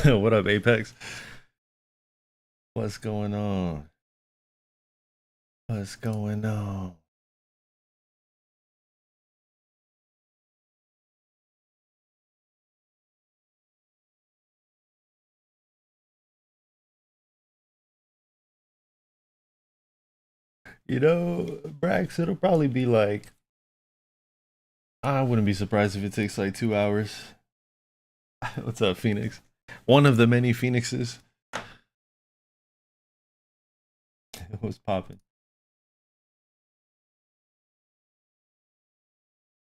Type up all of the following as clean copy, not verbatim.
What up, Apex? What's going on? What's going on? Brax, it'll probably be like, I wouldn't be surprised if it takes like 2 hours. What's up, Phoenix? One of the many Phoenixes. Was popping.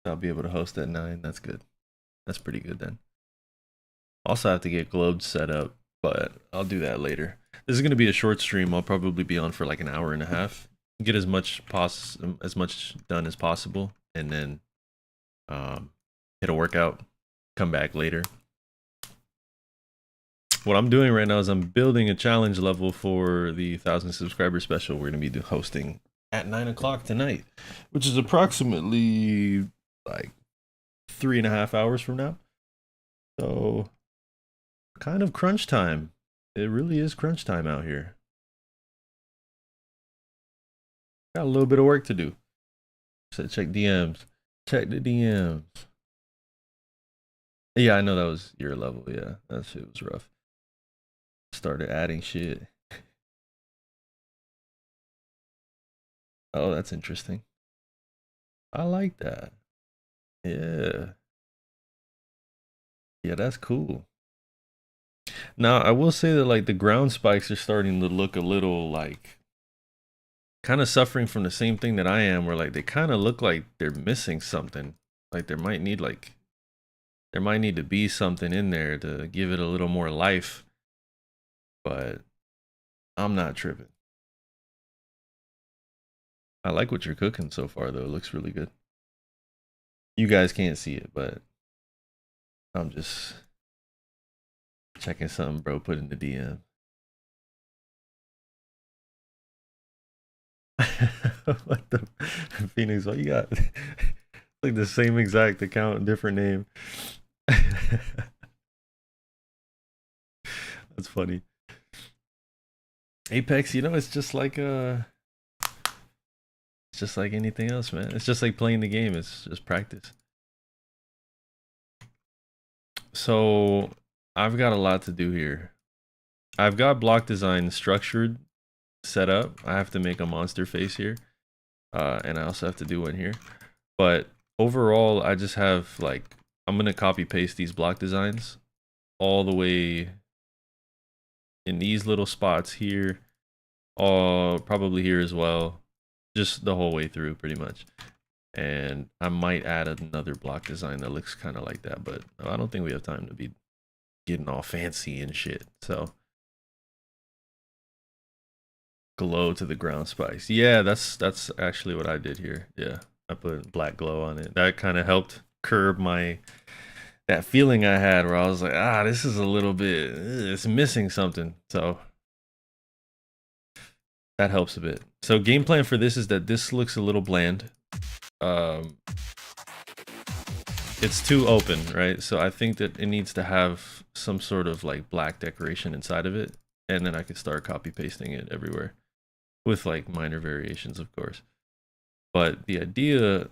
I'll be able to host at 9. That's good. That's pretty good then. Also, have to get Globe set up, but I'll do that later. This is gonna be a short stream. I'll probably be on for like an hour and a half. Get as much done as possible, and then um, hit a workout. Come back later. What I'm doing right now is I'm building a challenge level for the 1,000 subscriber special we're gonna be hosting at 9 o'clock tonight, which is approximately like 3.5 hours from now. So kind of crunch time. It really is crunch time out here. Got a little bit of work to do. So check DMs. Check the DMs. Yeah, I know that was your level. Yeah, that shit was rough. Started adding shit. Oh, that's interesting. I like that. Yeah. Yeah, that's cool. Now, I will say that like the ground spikes are starting to look a little like kind of suffering from the same thing that I am, where like they kind of look like they're missing something. Like there might need to be something in there to give it a little more life. But I'm not tripping. I like what you're cooking so far though. It looks really good. You guys can't see it, but I'm just checking something bro put in the DM. What the Phoenix? What you got? Like the same exact account, different name. That's funny. Apex, it's just like it's just like anything else, man. It's just like playing the game. It's just practice. So I've got a lot to do here. I've got block design structured, set up. I have to make a monster face here, and I also have to do one here. But overall, I just have like I'm gonna copy paste these block designs all the way in these little spots here, probably here as well, just the whole way through pretty much. And I might add another block design that looks kind of like that, but I don't think we have time to be getting all fancy and shit. So glow to the ground spikes. Yeah, that's actually what I did here. Yeah, I put black glow on it. That kind of helped curb that feeling I had where I was like, this is a little bit, it's missing something. So that helps a bit. So game plan for this is that this looks a little bland. It's too open, right? So I think that it needs to have some sort of like black decoration inside of it, and then I could start copy pasting it everywhere with like minor variations, of course. But the idea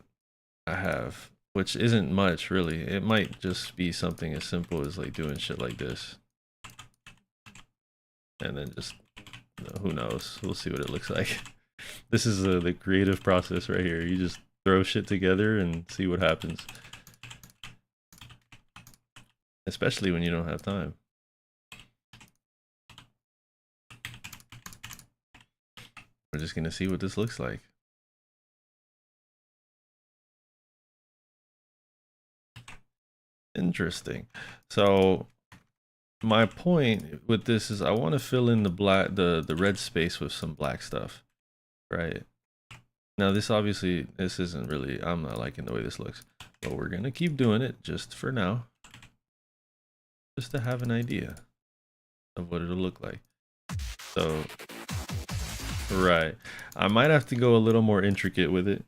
I have, which isn't much really, it might just be something as simple as like doing shit like this, and then just who knows? We'll see what it looks like. This is the creative process right here. You just throw shit together and see what happens. Especially when you don't have time. We're just gonna see what this looks like. Interesting. So my point with this is I want to fill in the red space with some black stuff, right? Now this isn't really, I'm not liking the way this looks, but we're gonna keep doing it just for now, just to have an idea of what it'll look like. So right, I might have to go a little more intricate with it,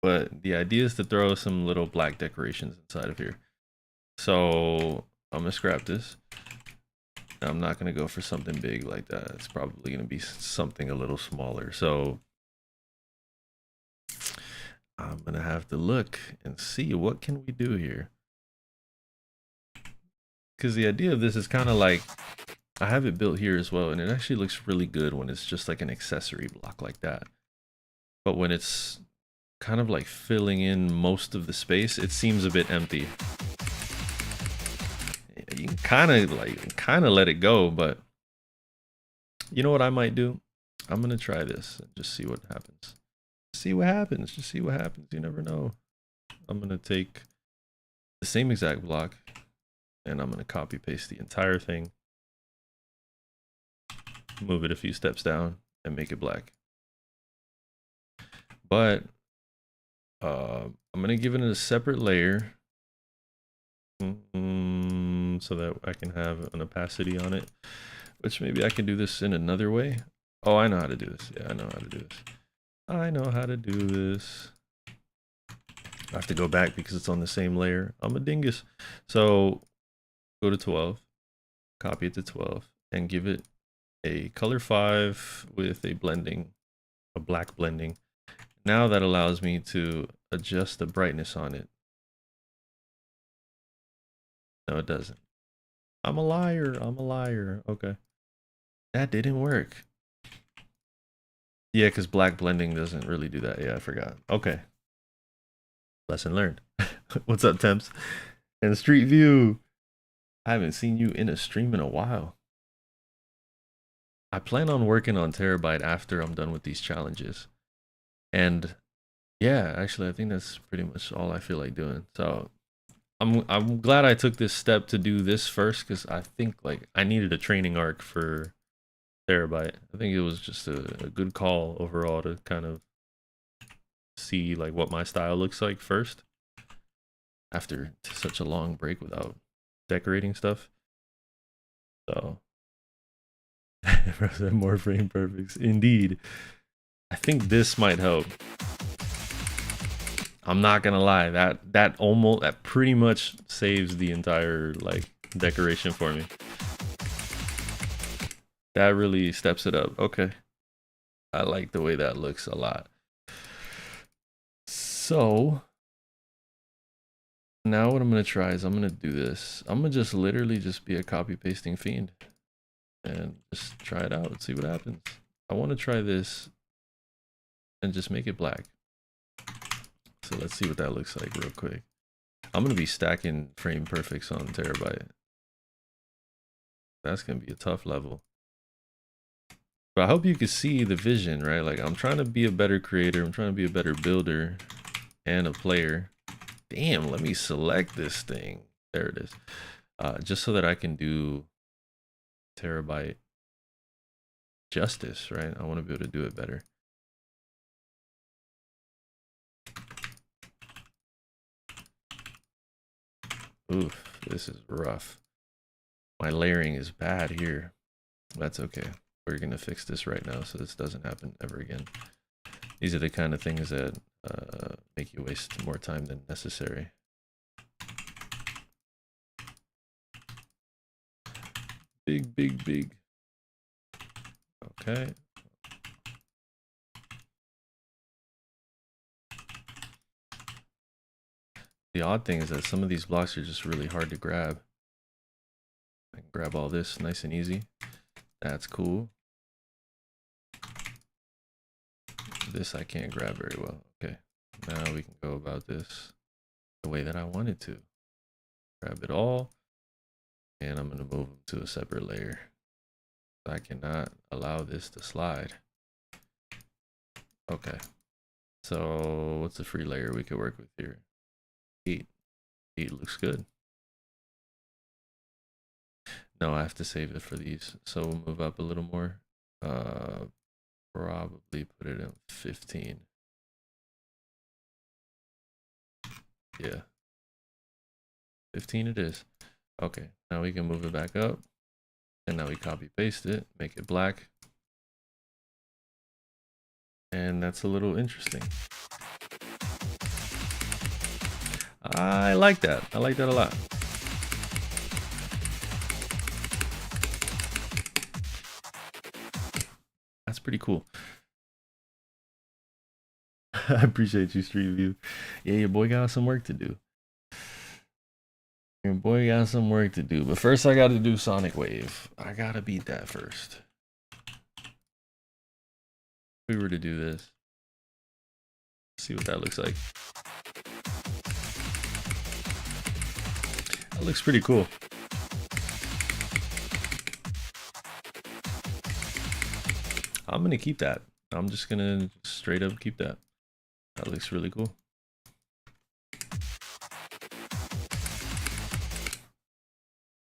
but the idea is to throw some little black decorations inside of here. So I'm gonna scrap this. I'm not gonna go for something big like that. It's probably gonna be something a little smaller. So I'm gonna have to look and see what can we do here. Because the idea of this is kind of like, I have it built here as well, and it actually looks really good when it's just like an accessory block like that. But when it's kind of like filling in most of the space, it seems a bit empty. You can kind of let it go, but you know what I might do? I'm gonna try this and just see what happens. See what happens. Just see what happens. You never know. I'm gonna take the same exact block and I'm gonna copy paste the entire thing, move it a few steps down, and make it black. But I'm gonna give it a separate layer so that I can have an opacity on it, which maybe I can do this in another way. Oh, I know how to do this. Yeah, I know how to do this. I know how to do this. I have to go back because it's on the same layer. I'm a dingus. So go to 12, copy it to 12, and give it a color 5 with a blending, a black blending. Now that allows me to adjust the brightness on it. No, it doesn't. I'm a liar. I'm a liar. Okay. That didn't work. Yeah, because black blending doesn't really do that. Yeah, I forgot. Okay. Lesson learned. What's up, Temps? And Street View. I haven't seen you in a stream in a while. I plan on working on Terabyte after I'm done with these challenges. And yeah, actually, I think that's pretty much all I feel like doing. So I'm glad I took this step to do this first, because I think like I needed a training arc for Terabyte. I think it was just a good call overall to kind of see like what my style looks like first after such a long break without decorating stuff. So more frame perfects indeed. I think this might help. I'm not gonna lie, that pretty much saves the entire like decoration for me. That really steps it up. Okay, I like the way that looks a lot. So now what I'm gonna try is I'm gonna do this. I'm gonna just literally just be a copy pasting fiend and just try it out and see what happens. I want to try this and just make it black. So let's see what that looks like real quick. I'm gonna be stacking frame perfects on Terabyte. That's gonna be a tough level. But I hope you can see the vision, right? Like I'm trying to be a better creator. I'm trying to be a better builder and a player. Damn, let me select this thing. There it is. Just so that I can do Terabyte justice, right? I want to be able to do it better. Oof, this is rough. My layering is bad here. That's okay. We're gonna fix this right now so this doesn't happen ever again. These are the kind of things that make you waste more time than necessary. Big, big, big. Okay. The odd thing is that some of these blocks are just really hard to grab. I can grab all this nice and easy. That's cool. This I can't grab very well. Okay, now we can go about this the way that I wanted to. Grab it all, and I'm gonna move them to a separate layer. I cannot allow this to slide. Okay, so what's the free layer we could work with here? 8. 8 looks good. No, I have to save it for these, so we'll move up a little more. Probably put it in 15. Yeah, 15 it is. Okay, now we can move it back up, and now we copy paste it, make it black, and that's a little interesting. I like that. I like that a lot. That's pretty cool. I appreciate you, Street View. Yeah, your boy got some work to do. Your boy got some work to do. But first I gotta do Sonic Wave. I gotta beat that first. If we were to do this. See what that looks like. That looks pretty cool. I'm gonna keep that. I'm just gonna straight up keep that. That looks really cool.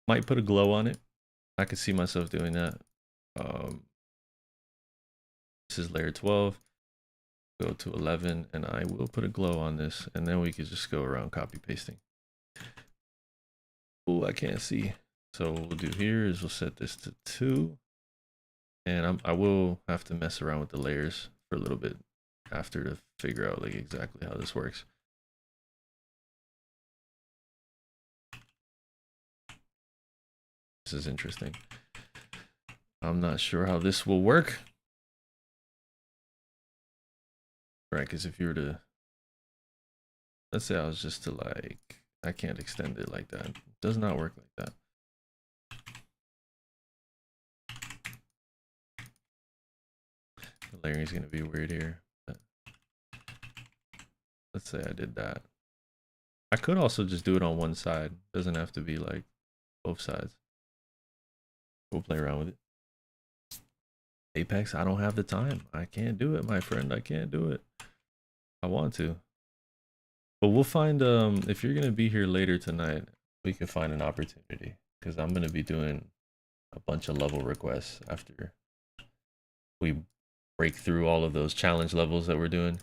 Might put a glow on it. I could see myself doing that. This is layer 12. Go to 11, and I will put a glow on this, and then we could just go around copy pasting. Oh, I can't see. So what we'll do here is we'll set this to 2, and I will have to mess around with the layers for a little bit after to figure out like exactly how this works. This is interesting. I'm not sure how this will work. Right, because if you were to, let's say I was just to like, I can't extend it like that. It does not work like that. The layering is going to be weird here. But let's say I did that. I could also just do it on one side. It doesn't have to be like both sides. We'll play around with it. Apex, I don't have the time. I can't do it, my friend. I can't do it. I want to. But we'll find, if you're going to be here later tonight, we can find an opportunity. Because I'm going to be doing a bunch of level requests after we break through all of those challenge levels that we're doing.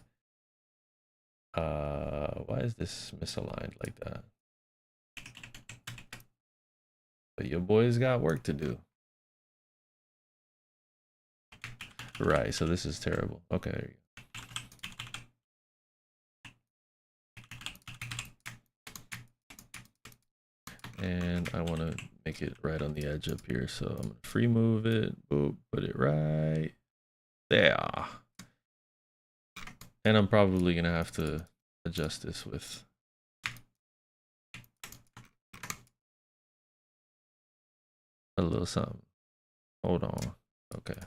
Why is this misaligned like that? But your boys got work to do. Right, so this is terrible. Okay, there you go. And I want to make it right on the edge up here. So I'm going to free move it. Boop, put it right there. And I'm probably going to have to adjust this with a little something. Hold on. Okay.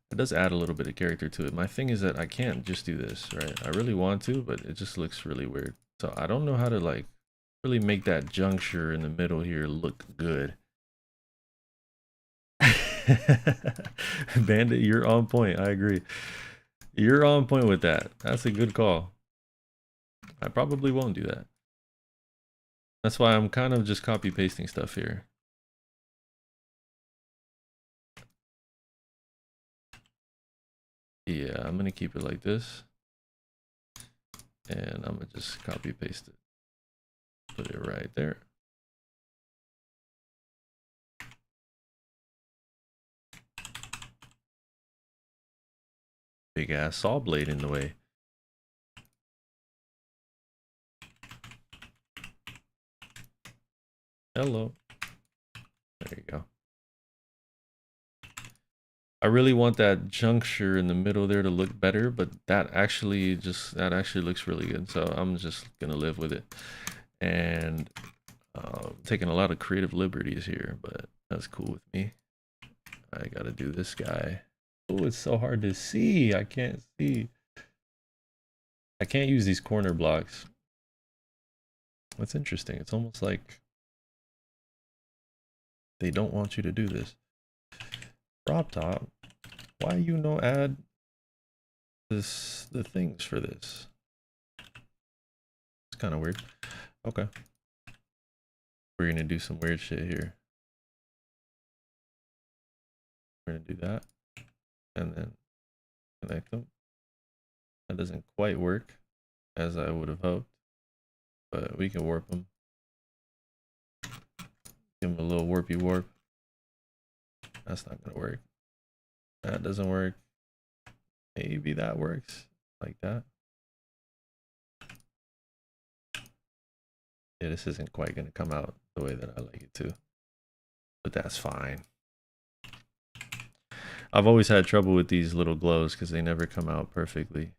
It does add a little bit of character to it. My thing is that I can't just do this, right? I really want to, but it just looks really weird. So I don't know how to like really make that juncture in the middle here look good. Bandit, you're on point. I agree. You're on point with that. That's a good call. I probably won't do that. That's why I'm kind of just copy pasting stuff here. Yeah, I'm gonna keep it like this. And I'm gonna just copy paste it. Put it right there. Big ass saw blade in the way. Hello. There you go. I really want that juncture in the middle there to look better, but that actually looks really good. So I'm just gonna live with it. And taking a lot of creative liberties here, but that's cool with me. I gotta do this guy. Oh, it's so hard to see. I can't see. I can't use these corner blocks. That's interesting. It's almost like they don't want you to do this. Crop top. Why you no add the things for this? It's kind of weird. Okay. We're gonna do some weird shit here. We're gonna do that and then connect them. That doesn't quite work as I would have hoped, but we can warp them. Give them a little warpy warp. That's not gonna work. That doesn't work. Maybe that works like that. Yeah, this isn't quite gonna come out the way that I like it to, but that's fine. I've always had trouble with these little glows because they never come out perfectly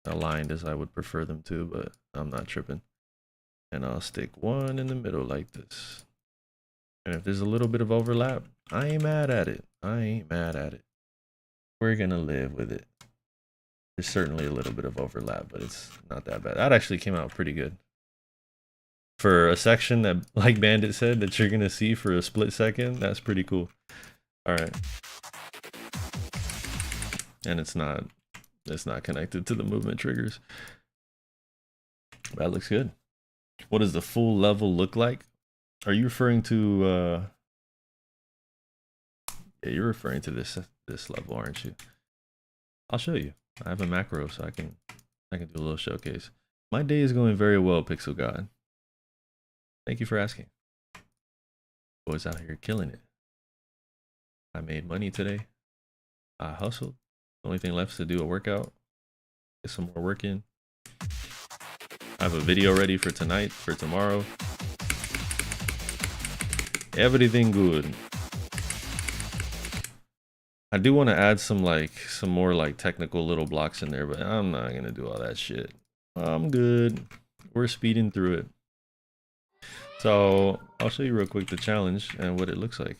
aligned as I would prefer them to, but I'm not tripping. And I'll stick one in the middle like this. And if there's a little bit of overlap, I ain't mad at it. I ain't mad at it. We're gonna live with it. There's certainly a little bit of overlap, but it's not that bad. That actually came out pretty good. For a section that, like Bandit said, that you're gonna see for a split second, that's pretty cool. Alright. And it's not connected to the movement triggers. That looks good. What does the full level look like? Are you referring to yeah, you're referring to this level, aren't you? I'll show you. I have a macro, so I can do a little showcase. My day is going very well, Pixel God. Thank you for asking. Boys out here killing it. I made money today. I hustled. The only thing left is to do a workout. Get some more work in. I have a video ready for tonight, for tomorrow. Everything good. I do want to add some more like technical little blocks in there, but I'm not gonna do all that shit. I'm good. We're speeding through it. So I'll show you real quick the challenge and what it looks like.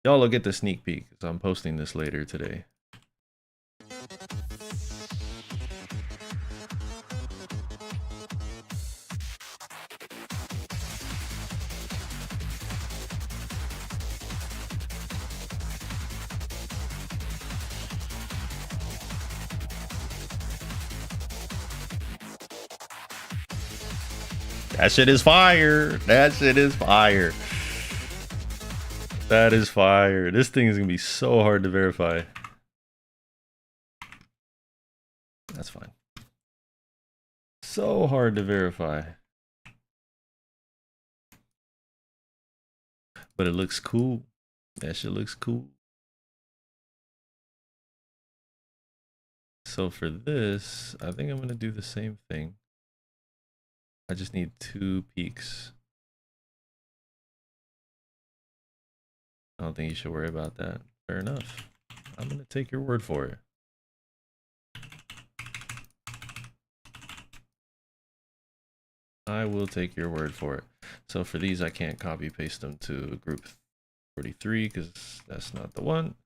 Y'all will get the sneak peek because I'm posting this later today. That shit is fire. That shit is fire. That is fire. This thing is gonna be so hard to verify. That's fine. So hard to verify. But it looks cool. That shit looks cool. So for this, I think I'm gonna do the same thing. I just need 2 peaks. I don't think you should worry about that. Fair enough. I'm gonna take your word for it. I will take your word for it. So for these, I can't copy paste them to group 43 because that's not the one.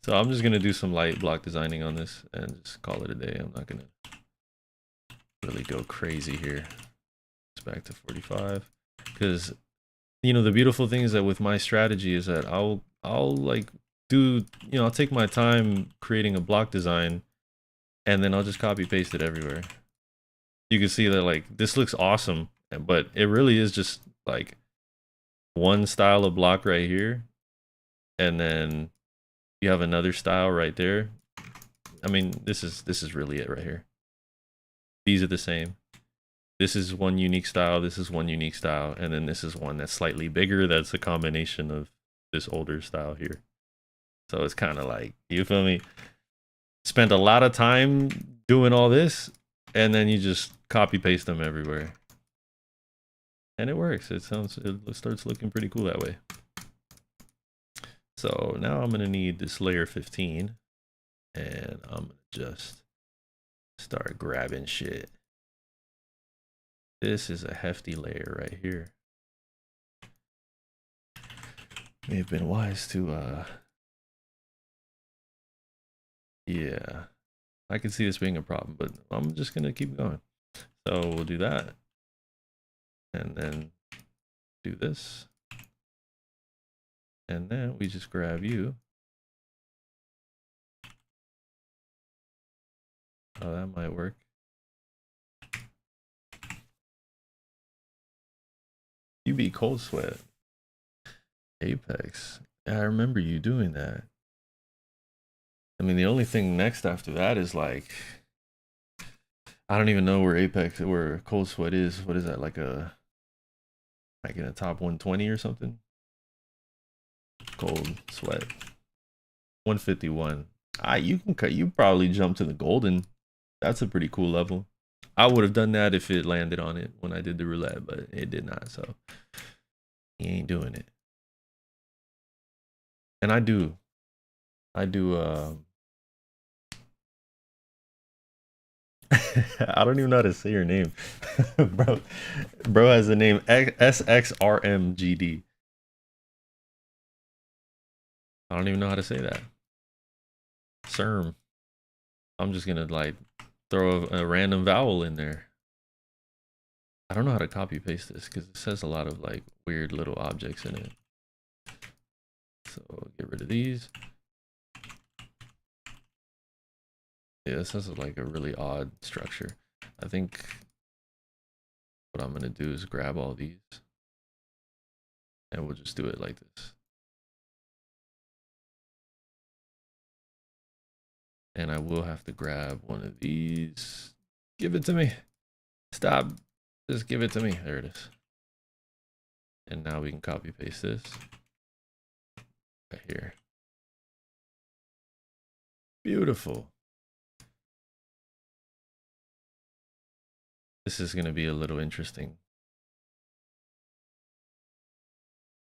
So I'm just gonna do some light block designing on this and just call it a day. I'm not gonna really go crazy here. It's back to 45 because you know the beautiful thing is that with my strategy is that I'll like do, you know, I'll take my time creating a block design and then I'll just copy paste it everywhere. You can see that like this looks awesome, but it really is just like one style of block right here and then you have another style right there. I mean, this is really it right here. These are the same. This is one unique style, this is one unique style, and then this is one that's slightly bigger. That's a combination of this older style here. So it's kind of like, you feel me? Spent a lot of time doing all this, and then you just copy paste them everywhere. And it works. It starts looking pretty cool that way. So now I'm gonna need this layer 15, and I'm gonna just start grabbing shit. This is a hefty layer right here. May have been wise to yeah, I can see this being a problem, but I'm just gonna keep going. So we'll do that and then do this, and then we just grab you. Oh, that might work. You beat Cold Sweat. Apex. I remember you doing that. I mean, the only thing next after that is like, I don't even know where Cold Sweat is. What is that, like in a top 120 or something? Cold Sweat. 151. You probably jump to the golden. That's a pretty cool level. I would have done that if it landed on it when I did the roulette, but it did not, so he ain't doing it. And I do I don't even know how to say your name. bro bro has the name SXRMGD. I don't even know how to say that. CERM. I'm just gonna like throw a random vowel in there. I don't know how to copy paste this because it says a lot of like weird little objects in it. So get rid of these. Yeah, this has like a really odd structure. I think what I'm gonna do is grab all these and we'll just do it like this. And I will have to grab one of these. Give it to me. Stop. Just give it to me. There it is. And now we can copy paste this right here. Beautiful. This is going to be a little interesting.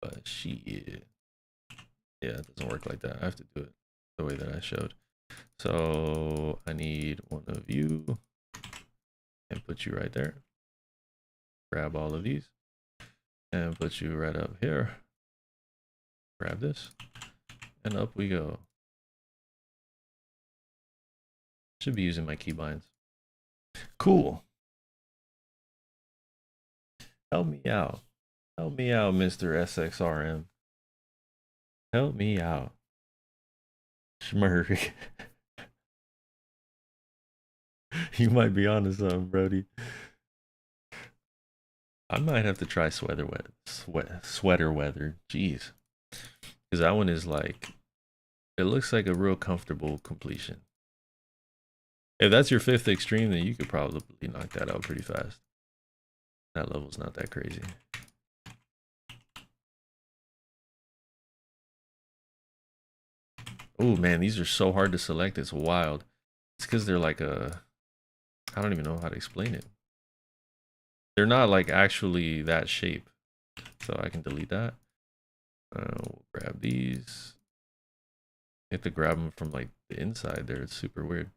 But shit. Yeah, it doesn't work like that. I have to do it the way that I showed. So I need one of you and put you right there. Grab all of these and put you right up here. Grab this and up we go. Should be using my keybinds. Cool. Help me out. Help me out, Mr. SXRM. Help me out. Schmurry. You might be onto something, Brody. I might have to try sweater weather. Jeez. Because that one is like, it looks like a real comfortable completion. If that's your 5th extreme, then you could probably knock that out pretty fast. That level's not that crazy. Oh man, these are so hard to select. It's wild. It's because they're like a, I don't even know how to explain it. They're not like actually that shape. So I can delete that. We'll grab these. You have to grab them from like the inside there. It's super weird.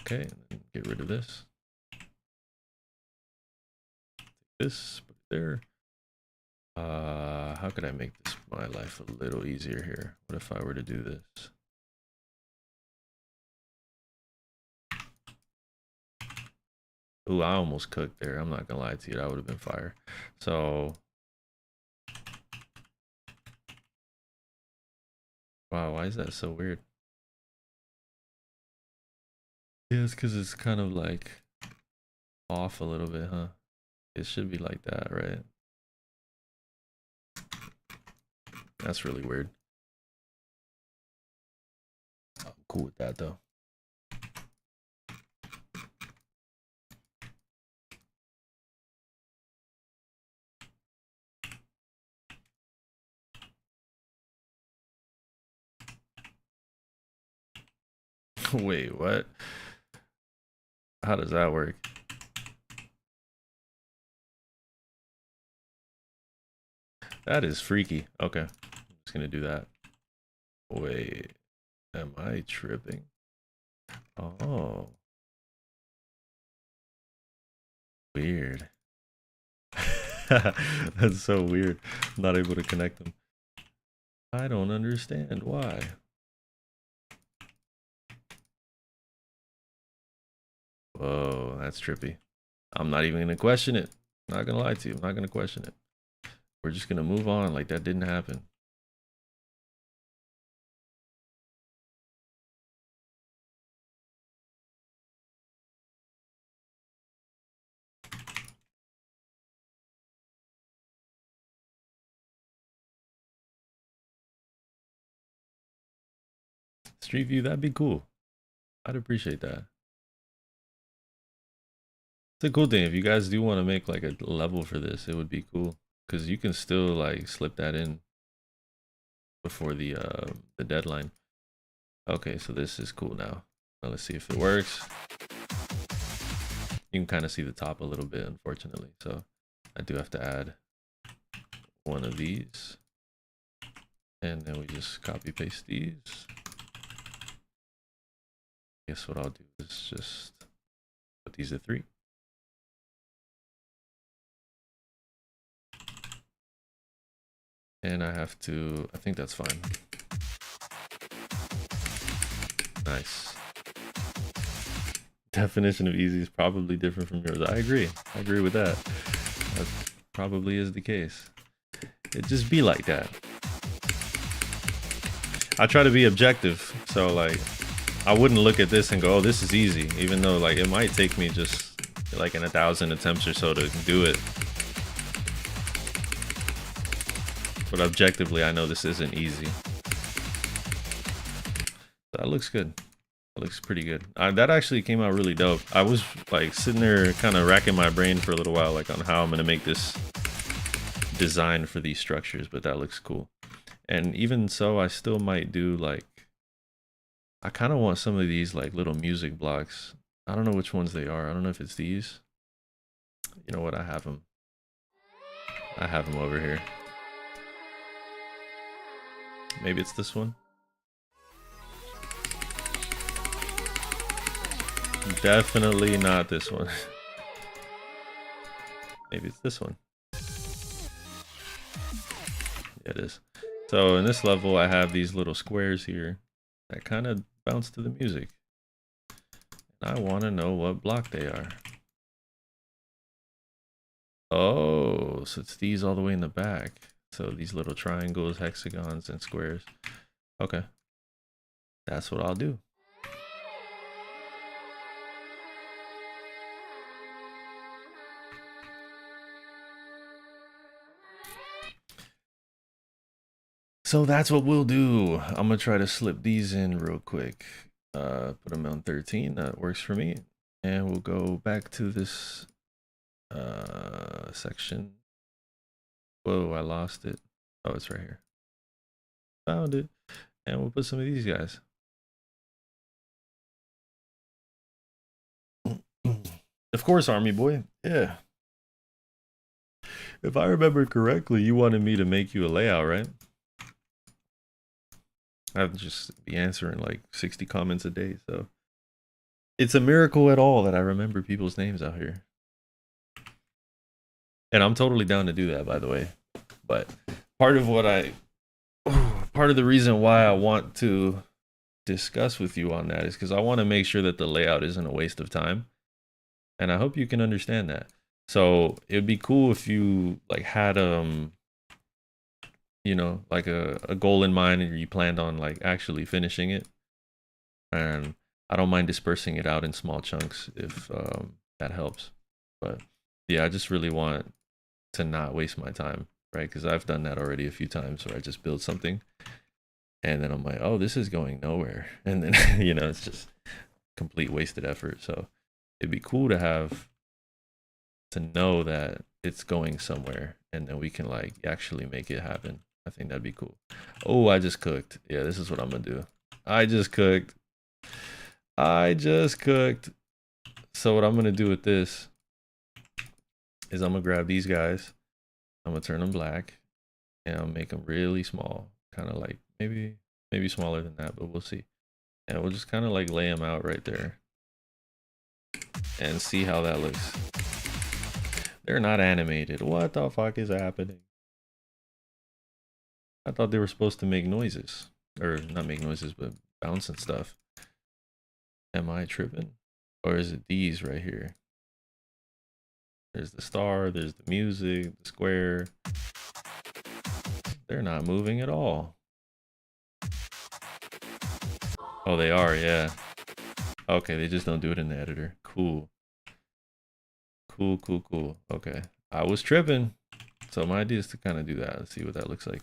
Okay, and then get rid of this. Take this, put it there. How could I make this my life a little easier here? What if I were to do this? Ooh, I almost cooked there. I'm not gonna lie to you, that would have been fire. So, wow, why is that so weird? Yeah, it's because it's kind of like off a little bit, huh? It should be like that, right? That's really weird. I'm cool with that though. Wait, what? How does that work? That is freaky. Okay, I'm just gonna do that. Wait, am I tripping? Oh, weird. That's so weird. I'm not able to connect them. I don't understand why. Whoa, that's trippy. I'm not even gonna question it. I'm not gonna lie to you. I'm not gonna question it. We're just gonna move on like that didn't happen. Street View, that'd be cool. I'd appreciate that. It's a cool thing. If you guys do want to make like a level for this, it would be cool. Because you can still like slip that in before the deadline. Okay, so this is cool now. Now let's see if it works. You can kind of see the top a little bit, unfortunately. So I do have to add one of these. And then we just copy paste these. Guess what I'll do is just put these at 3. And I have to, I think that's fine. Nice. Definition of easy is probably different from yours. I agree with that. That probably is the case. It just be like that. I try to be objective, so like I wouldn't look at this and go, oh, this is easy, even though like it might take me just like 1,000 attempts or so to do it. But objectively, I know this isn't easy. That looks good. That looks pretty good. That actually came out really dope. I was like sitting there kind of racking my brain for a little while, like on how I'm gonna make this design for these structures, but that looks cool. And even so, I still might do like, I kind of want some of these like little music blocks. I don't know which ones they are. I don't know if it's these. You know what? I have them. I have them over here. Maybe it's this one. Definitely not this one. Maybe it's this one. Yeah, it is. So in this level, I have these little squares here that kind of bounce to the music. And I want to know what block they are. Oh, so it's these all the way in the back. So these little triangles, hexagons, and squares. Okay. That's what I'll do. So that's what we'll do. I'm gonna try to slip these in real quick. Put them on 13. That works for me. And we'll go back to this section. Whoa, I lost it. Oh, it's right here. Found it. And we'll put some of these guys. Of course, Army Boy. Yeah. If I remember correctly, you wanted me to make you a layout, right? I've just be answering like 60 comments a day, so it's a miracle at all that I remember people's names out here. And I'm totally down to do that, by the way. But part of the reason why I want to discuss with you on that is because I want to make sure that the layout isn't a waste of time. And I hope you can understand that. So it'd be cool if you like had you know, like a goal in mind and you planned on like actually finishing it. And I don't mind dispersing it out in small chunks if that helps. But yeah, I just really want to not waste my time, right? Because I've done that already a few times where I just build something and then I'm like, oh, this is going nowhere. And then, you know, it's just complete wasted effort. So it'd be cool to know that it's going somewhere and then we can like actually make it happen. I think that'd be cool. Oh, I just cooked. Yeah, this is what I'm gonna do. I just cooked. So what I'm gonna do with this is I'm gonna grab these guys. I'm gonna turn them black and I'll make them really small. Kind of like maybe smaller than that, but we'll see. And we'll just kind of like lay them out right there and see how that looks. They're not animated. What the fuck is happening? I thought they were supposed to make noises. Or not make noises, but bounce and stuff. Am I tripping? Or is it these right here? There's the star, there's the music, the square. They're not moving at all. Oh, they are, yeah. Okay, they just don't do it in the editor. Cool. Cool. Okay. I was tripping. So my idea is to kind of do that. Let's see what that looks like.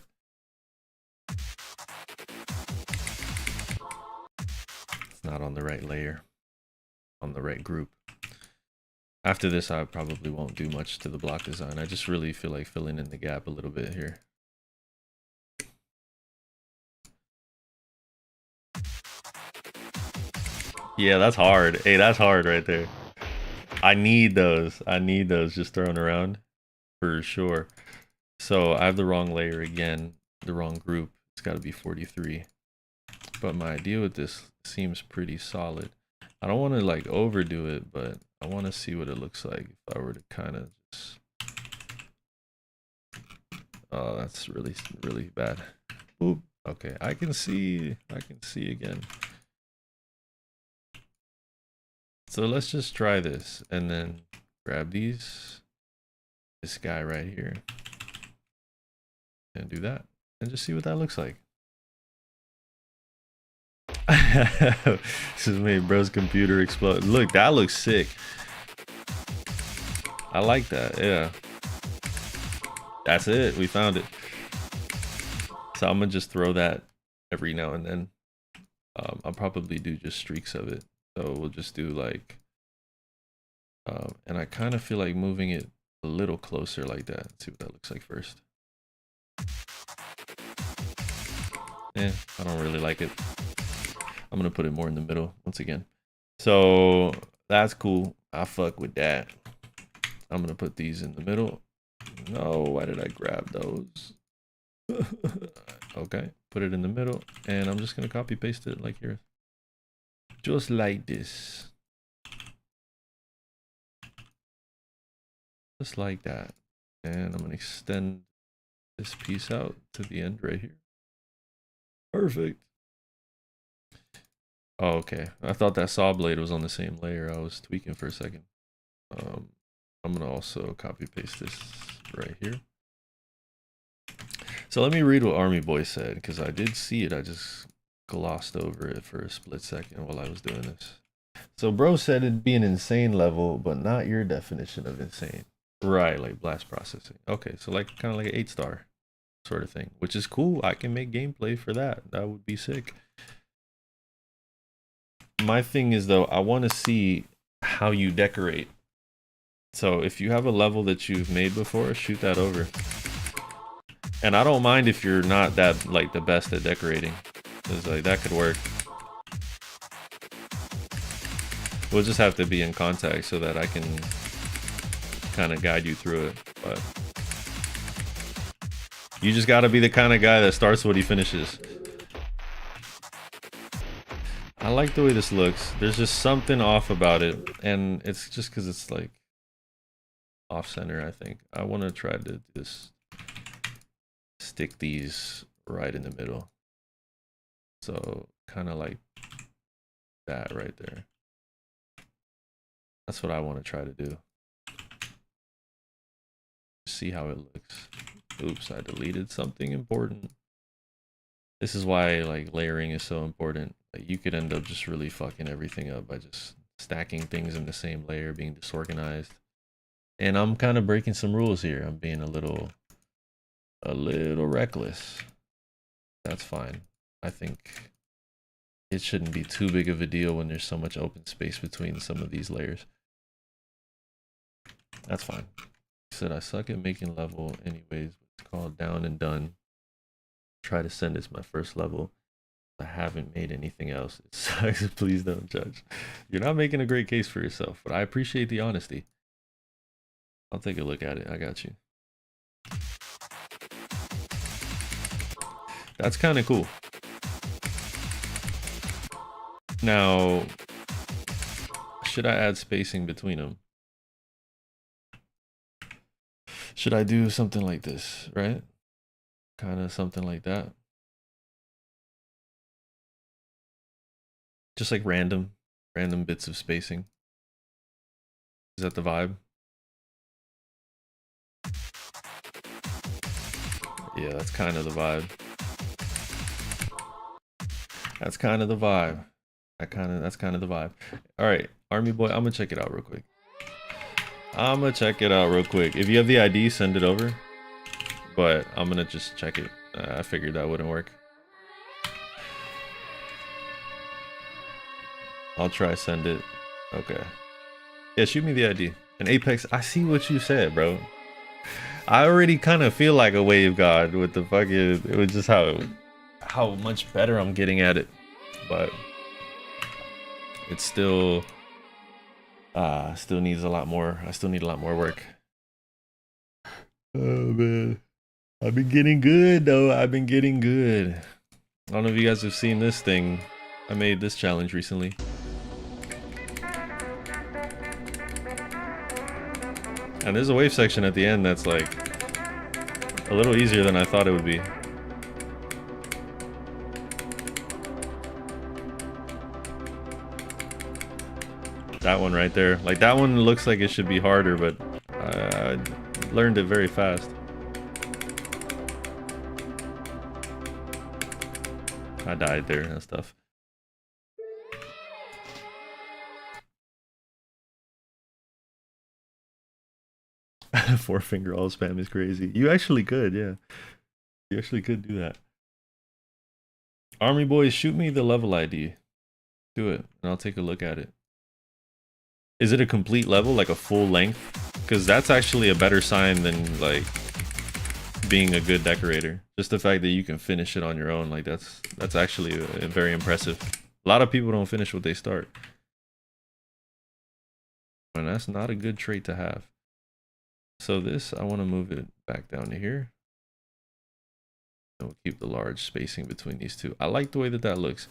It's not on the right layer. On the right group. After this, I probably won't do much to the block design. I just really feel like filling in the gap a little bit here. Yeah, that's hard. Hey, that's hard right there. I need those. Just thrown around for sure. So I have the wrong layer again, the wrong group. It's got to be 43. But my idea with this seems pretty solid. I don't want to like overdo it, but I want to see what it looks like if I were to kind of just... Oh, that's really, really bad. Oop. Okay, I can see again. So let's just try this and then grab this guy right here and do that and just see what that looks like. This has made bro's computer explode. Look, that looks sick. I like that. Yeah. That's it. We found it. So I'm gonna just throw that every now and then. I'll probably do just streaks of it. So we'll just do like, and I kind of feel like moving it a little closer like that. Let's see what that looks like first. I don't really like it. I'm gonna put it more in the middle once again. So that's cool. I fuck with that. I'm gonna put these in the middle. No, why did I grab those? Okay, put it in the middle, and I'm just gonna copy paste it like here. Just like this. Just like that. And I'm gonna extend this piece out to the end right here. Perfect. Oh, okay. I thought that saw blade was on the same layer. I was tweaking for a second. I'm gonna also copy paste this right here. So let me read what Army Boy said, because I did see it. I just glossed over it for a split second while I was doing this. So bro said it'd be an insane level, but not your definition of insane. Right, like blast processing. Okay, so like kind of like an 8-star sort of thing, which is cool. I can make gameplay for that. That would be sick. My thing is though, I want to see how you decorate. So if you have a level that you've made before, shoot that over. And I don't mind if you're not that like the best at decorating, because like that could work. We'll just have to be in contact so that I can kind of guide you through it. But you just got to be the kind of guy that starts what he finishes. I like the way this looks. There's just something off about it, and it's just because it's like off center. I think I want to try to just stick these right in the middle, so kind of like that right there. That's what I want to try to do. See how it looks. Oops, I deleted something important. This is why like layering is so important. Like, you could end up just really fucking everything up by just stacking things in the same layer, being disorganized. And I'm kind of breaking some rules here. I'm being a little reckless. That's fine. I think it shouldn't be too big of a deal when there's so much open space between some of these layers. That's fine. I said I suck at making level anyways. It's called down and done. Try to send it's my first level. I haven't made anything else. It sucks. Please don't judge. You're not making a great case for yourself, but I appreciate the honesty. I'll take a look at it. I got you. That's kind of cool. Now, should I add spacing between them? Should I do something like this, right? Kind of something like that. Just like random bits of spacing. Is that the vibe? Yeah, that's kind of the vibe. That's kind of the vibe. That's kind of the vibe. All right, Army Boy, I'm gonna check it out real quick. If you have the ID, send it over. But I'm gonna just check it. I figured that wouldn't work. I'll try send it. Okay. Yeah, shoot me the ID. And Apex, I see what you said, bro. I already kind of feel like a wave god with the fucking, it was just how much better I'm getting at it. But it still needs a lot more. I still need a lot more work. Oh man. I've been getting good though. I've been getting good. I don't know if you guys have seen this thing. I made this challenge recently. And there's a wave section at the end that's like a little easier than I thought it would be. That one right there. Like that one looks like it should be harder, but I learned it very fast. I died there and stuff. Four finger all spam is crazy. You actually could, yeah. You actually could do that. Army boys, shoot me the level ID. Do it, and I'll take a look at it. Is it a complete level, like a full length? Because that's actually a better sign than like being a good decorator. Just the fact that you can finish it on your own, like that's actually very impressive. A lot of people don't finish what they start, and that's not a good trait to have. So this, I want to move it back down to here. And we'll keep the large spacing between these two. I like the way that looks.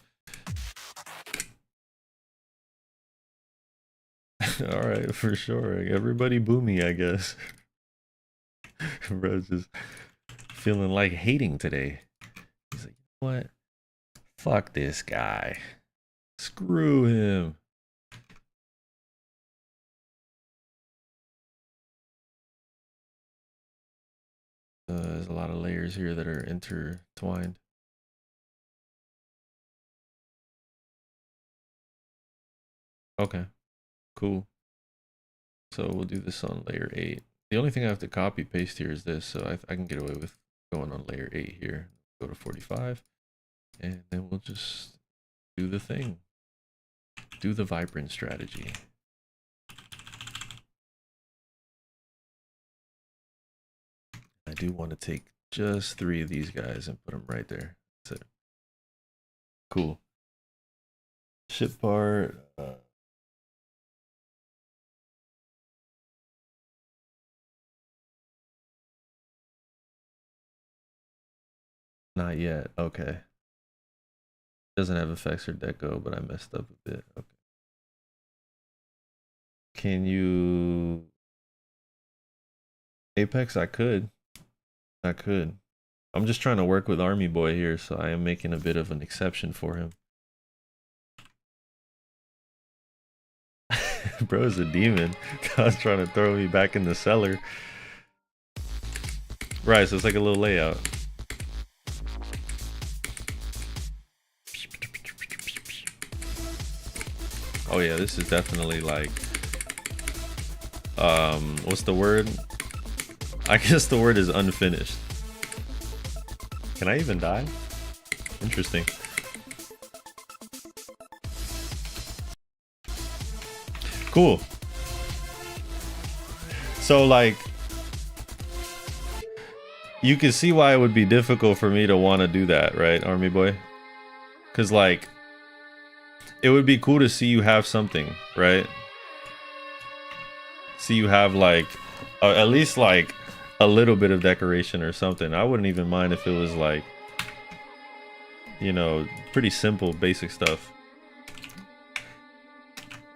All right, for sure. Everybody boo me, I guess. Bro's just feeling like hating today. He's like, what? Fuck this guy. Screw him. There's a lot of layers here that are intertwined. Okay, cool. So we'll do this on layer 8. The only thing I have to copy paste here is this, so I can get away with going on layer 8 here. Go to 45, and then we'll just do the thing. Do the vibrant strategy. I do want to take just 3 of these guys and put them right there. That's it. Cool. Ship part. Not yet. Okay. Doesn't have effects or deco, but I messed up a bit. Okay. Can you Apex? I could. I'm just trying to work with Army Boy here, so I am making a bit of an exception for him. Bro's a demon. God's trying to throw me back in the cellar. Right, so it's like a little layout. Oh yeah, this is definitely like what's the word? I guess the word is unfinished. Can I even die? Interesting. Cool. So like you can see why it would be difficult for me to want to do that, right, Army Boy? Cause like it would be cool to see you have something, right? See you have like at least like a little bit of decoration or something. I wouldn't even mind if it was like, you know, pretty simple basic stuff.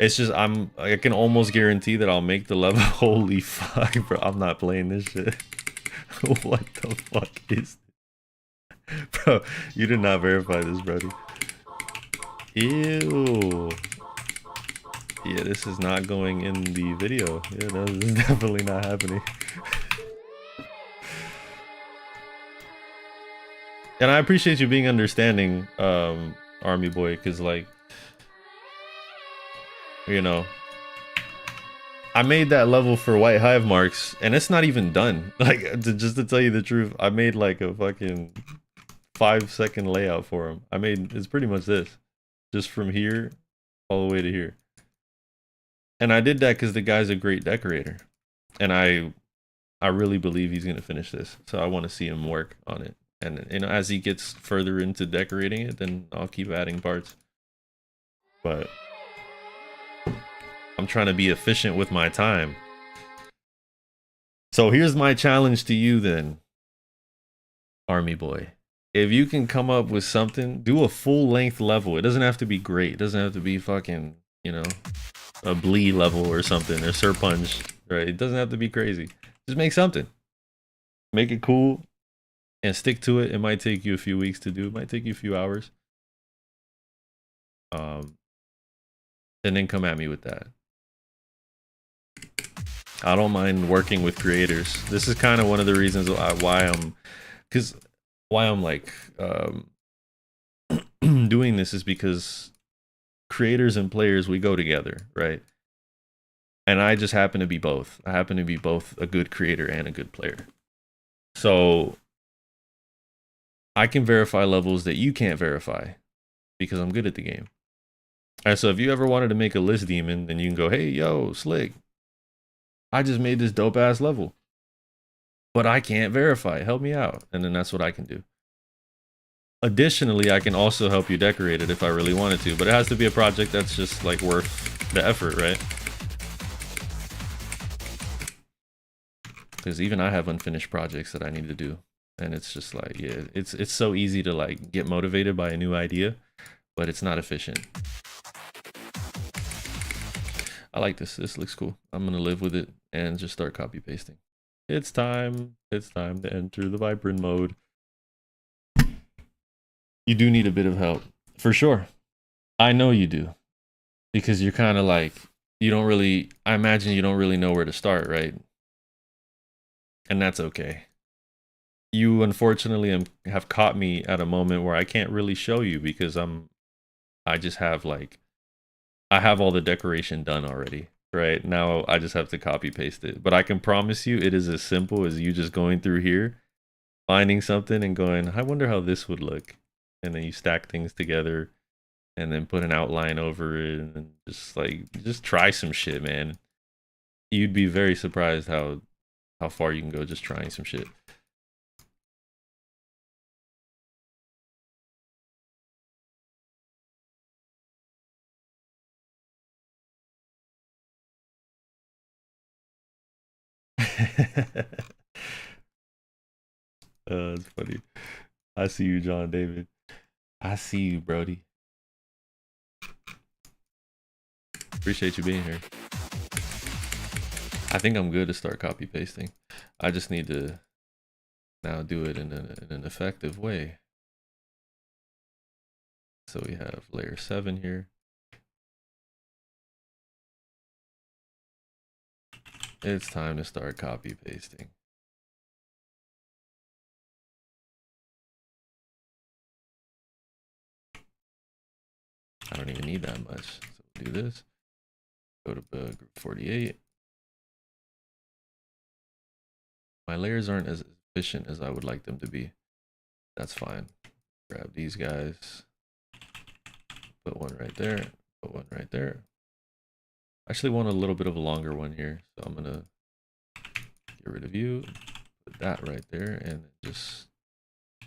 It's just I can almost guarantee that I'll make the level. Holy fuck, bro, I'm not playing this shit. What the fuck is this? Bro, you did not verify this, brother. Ew. Yeah, this is not going in the video. Yeah, no, this is definitely not happening. And I appreciate you being understanding, Army Boy, because like, you know, I made that level for White Hive Marks, and it's not even done. Like, just to tell you the truth, I made like a fucking 5-second layout for him. It's pretty much this, just from here all the way to here. And I did that because the guy's a great decorator, and I really believe he's gonna finish this. So I want to see him work on it. And you know, as he gets further into decorating it, then I'll keep adding parts. But I'm trying to be efficient with my time. So here's my challenge to you then. Army boy. If you can come up with something, do a full length level. It doesn't have to be great. It doesn't have to be fucking, you know, a bleed level or something or Serpunch, right? It doesn't have to be crazy. Just make something. Make it cool and stick to it. It might take you a few weeks to do. It might take you a few hours. And then come at me with that. I don't mind working with creators. This is kind of one of the reasons why I'm like doing this is because creators and players, we go together, right? And I just happen to be both. I happen to be both a good creator and a good player. So I can verify levels that you can't verify because I'm good at the game. And so if you ever wanted to make a list demon, then you can go, hey, yo, Slick, I just made this dope ass level, but I can't verify it. Help me out. And then that's what I can do. Additionally, I can also help you decorate it if I really wanted to, but it has to be a project that's just like worth the effort, right? Because even I have unfinished projects that I need to do, and it's just like, yeah, it's so easy to like get motivated by a new idea, but it's not efficient. I like this. This looks cool. I'm gonna live with it and just start copy pasting. It's time. It's time to enter the vibrant mode. You do need a bit of help, for sure. I know you do, because you're kind of like, you don't really, I imagine you don't really know where to start, right? And that's okay. You unfortunately have caught me at a moment where I can't really show you because I just have like, I have all the decoration done already. Right now, I just have to copy paste it. But I can promise you, it is as simple as you just going through here, finding something and going, I wonder how this would look. And then you stack things together and then put an outline over it and just try some shit, man. You'd be very surprised how far you can go just trying some shit. It's funny. I see you, John David. I see you, Brody. Appreciate you being here. I think I'm good to start copy pasting. I just need to now do it in an effective way. So we have layer 7 here. It's time to start copy pasting. I don't even need that much. So we'll do this. Go to group 48. My layers aren't as efficient as I would like them to be. That's fine. Grab these guys. Put one right there. Put one right there. I actually want a little bit of a longer one here. So I'm going to get rid of you. Put that right there. And just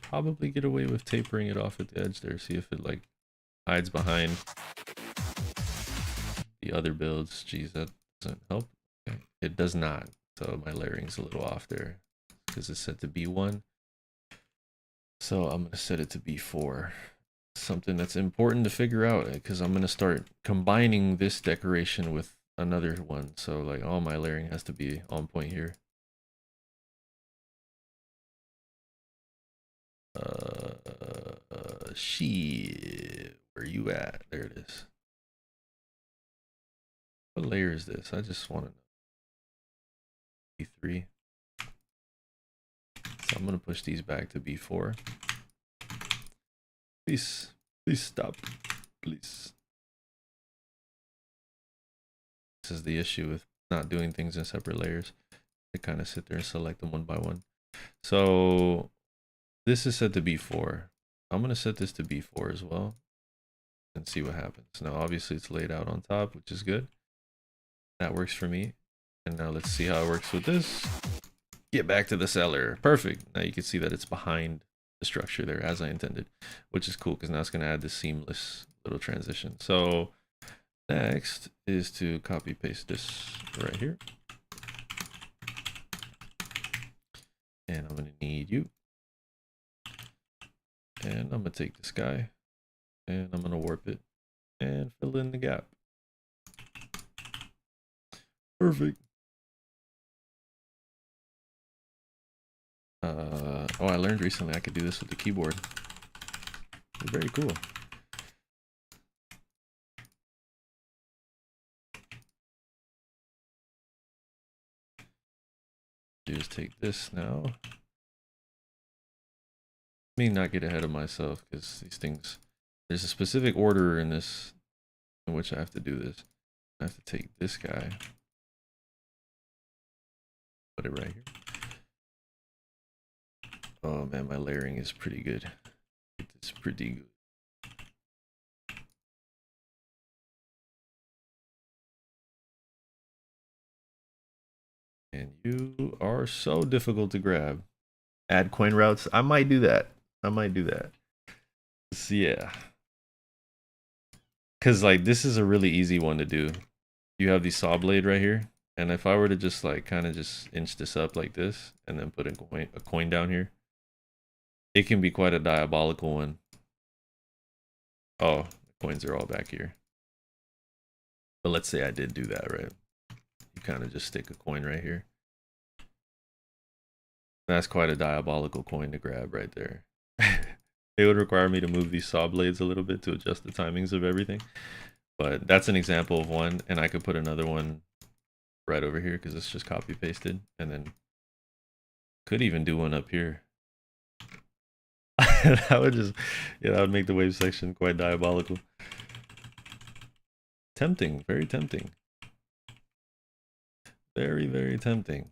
probably get away with tapering it off at the edge there. See if it like hides behind the other builds. Geez, that doesn't help. Okay. It does not. So my layering's a little off there because it's set to B1. So I'm going to set it to B4. Something that's important to figure out because I'm going to start combining this decoration with another one. So like all my layering has to be on point here. Shit, where you at? There it is. What layer is this? I just want to know. B3. So I'm going to push these back to B4. Please stop. Please. This is the issue with not doing things in separate layers. I kind of sit there and select them one by one. So this is set to B4. I'm going to set this to B4 as well and see what happens. Now, obviously, it's laid out on top, which is good. That works for me. And now let's see how it works with this. Get back to the cellar. Perfect. Now you can see that it's behind the structure there as I intended, which is cool because now it's going to add this seamless little transition. So next is to copy paste this right here. And I'm going to need you. And I'm gonna take this guy and I'm gonna warp it and fill in the gap. Perfect. Oh, I learned recently I could do this with the keyboard. Very cool. Just take this now. Let me not get ahead of myself because these things, there's a specific order in this in which I have to do this. I have to take this guy, put it right here. Oh man, my layering is pretty good. It's pretty good. And you are so difficult to grab. Add coin routes. I might do that. I might do that. So, yeah. Cause like this is a really easy one to do. You have the saw blade right here. And if I were to just like kind of just inch this up like this and then put a coin down here, it can be quite a diabolical one. Oh, the coins are all back here. But let's say I did do that, right? You kind of just stick a coin right here. That's quite a diabolical coin to grab right there. It would require me to move these saw blades a little bit to adjust the timings of everything. But that's an example of one, and I could put another one right over here because it's just copy pasted, and then could even do one up here. That would just, yeah, that would make the wave section quite diabolical. Tempting, very tempting. Very, very tempting.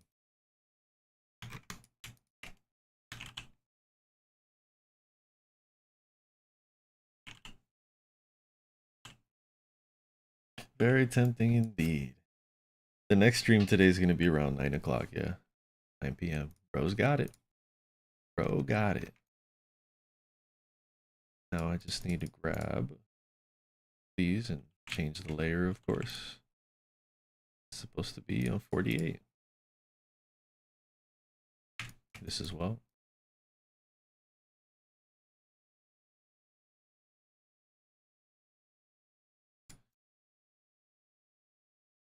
Very tempting indeed. The next stream today is going to be around 9 o'clock, yeah. 9 p.m. Bro's got it. Bro got it. Now I just need to grab these and change the layer, of course. It's supposed to be on 48. This as well.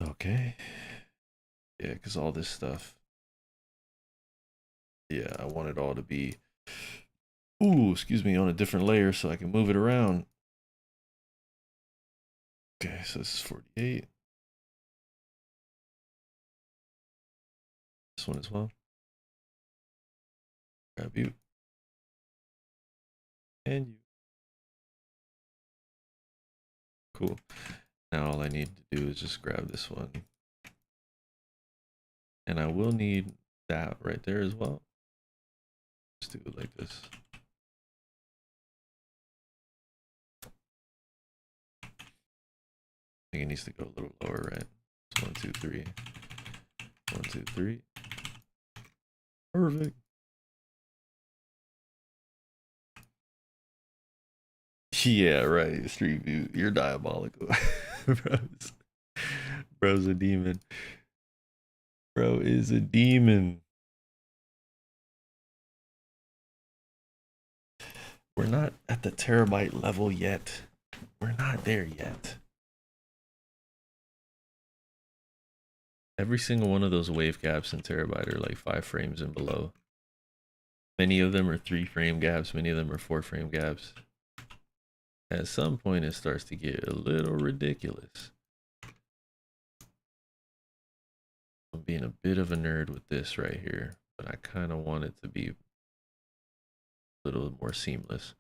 Okay. Yeah, because all this stuff. Yeah, I want it all to be, ooh, excuse me, on a different layer so I can move it around. Okay, so this is 48. This one as well. Grab you. And you. Cool. Now all I need to do is just grab this one. And I will need that right there as well. Just do it like this. I think it needs to go a little lower, right? It's 1, 2, 3. 1, 2, 3. Perfect. Yeah, right. Street View. You're diabolical. Bro's a demon. Bro is a demon. We're not at the terabyte level yet. We're not there yet. Every single one of those wave gaps in terabyte are like 5 frames and below. Many of them are 3 frame gaps. Many of them are 4 frame gaps. At some point, it starts to get a little ridiculous. I'm being a bit of a nerd with this right here, but I kind of want it to be a little more seamless.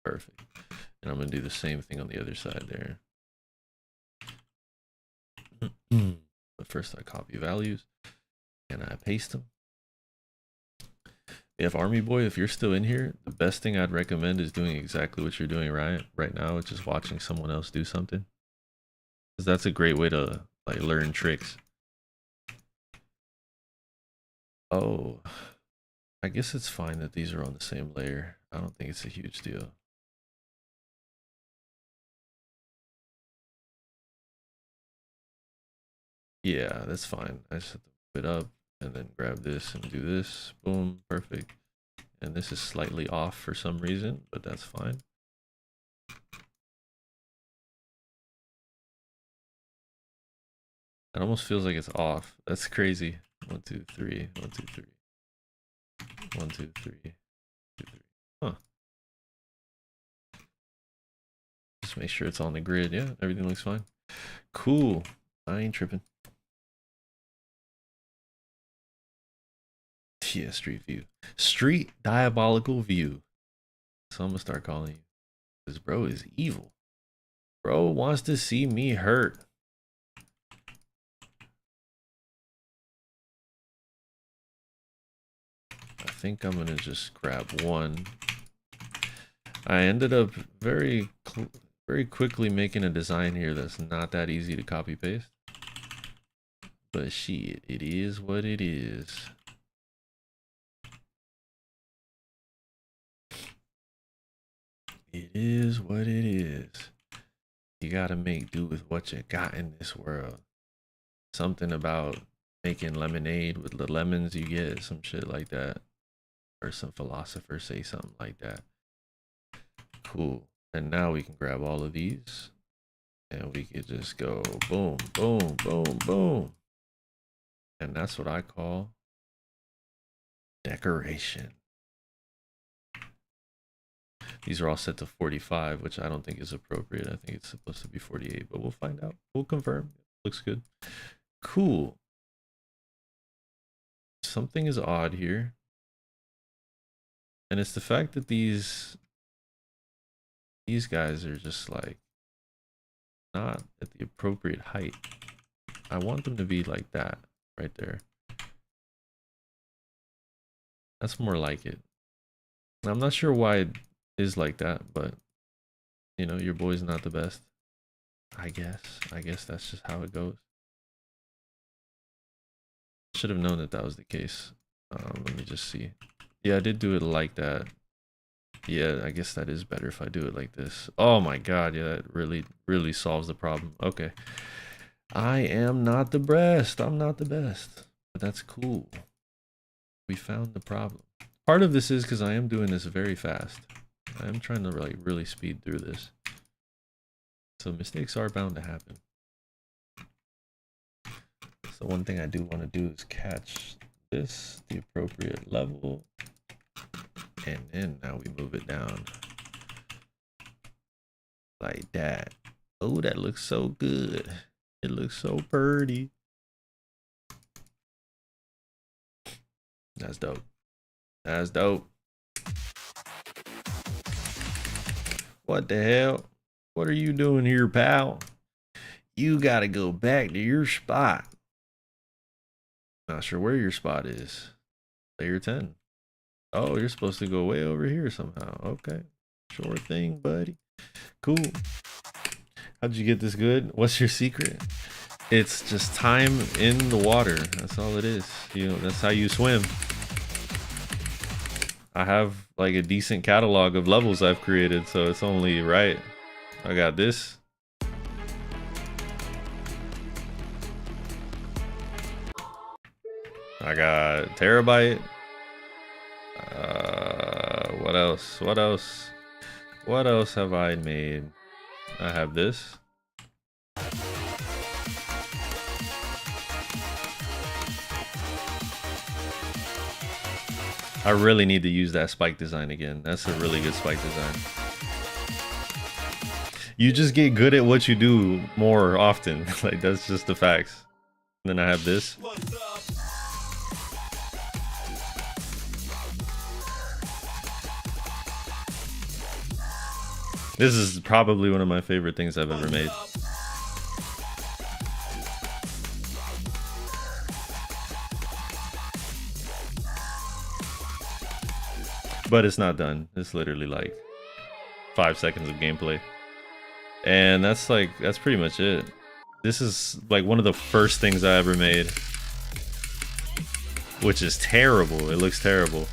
Perfect. And I'm going to do the same thing on the other side there. But first I copy values and I paste them. If Army Boy, if you're still in here, the best thing I'd recommend is doing exactly what you're doing right now, which is watching someone else do something. Because that's a great way to like learn tricks. Oh, I guess it's fine that these are on the same layer. I don't think it's a huge deal. Yeah, that's fine. I just have to move it up and then grab this and do this. Boom, perfect. And this is slightly off for some reason, but that's fine. It almost feels like it's off. That's crazy. 1, 2, 3. 1, 2, 3. 1, 2, 3. 2, 3. Huh. Just make sure it's on the grid. Yeah, everything looks fine. Cool. I ain't tripping. Yeah, street view. Street diabolical view. So I'm gonna start calling you. This bro is evil. Bro wants to see me hurt. I think I'm gonna just grab one. I ended up very quickly making a design here that's not that easy to copy paste. But shit, it is what it is. It is what it is. You gotta make do with what you got in this world. Something about making lemonade with the lemons you get, some shit like that. Or some philosophers say something like that. Cool. And now we can grab all of these. And we could just go boom, boom, boom, boom. And that's what I call decoration. These are all set to 45, which I don't think is appropriate. I think it's supposed to be 48, but we'll find out. We'll confirm. Looks good. Cool. Something is odd here. And it's the fact that these guys are just like not at the appropriate height. I want them to be like that right there. That's more like it. I'm not sure why it is like that, but you know, your boy's not the best. I guess that's just how it goes. Should have known that was the case. Let me just see. Yeah, I did do it like that. Yeah, I guess that is better if I do it like this. Oh my god, yeah, that really solves the problem. Okay. I am not the best. I'm not the best. But that's cool. We found the problem. Part of this is because I am doing this very fast. I am trying to like really speed through this. So mistakes are bound to happen. So one thing I do want to do is catch this, the appropriate level. And then now we move it down. Like that. Oh, that looks so good. It looks so pretty. That's dope. That's dope. What the hell? What are you doing here, pal? You gotta go back to your spot. Not sure where your spot is. Layer 10. Oh, you're supposed to go way over here somehow. Okay. Sure thing, buddy. Cool. How'd you get this good? What's your secret? It's just time in the water. That's all it is. You know, that's how you swim. I have like a decent catalog of levels I've created, so it's only right. I got this. I got Terabyte. What else? What else? What else have I made? I have this. I really need to use that spike design again. That's a really good spike design. You just get good at what you do more often. Like, that's just the facts. And then I have this. This is probably one of my favorite things I've ever made. But it's not done. It's literally like 5 seconds of gameplay. And that's pretty much it. This is like one of the first things I ever made. Which is terrible. It looks terrible.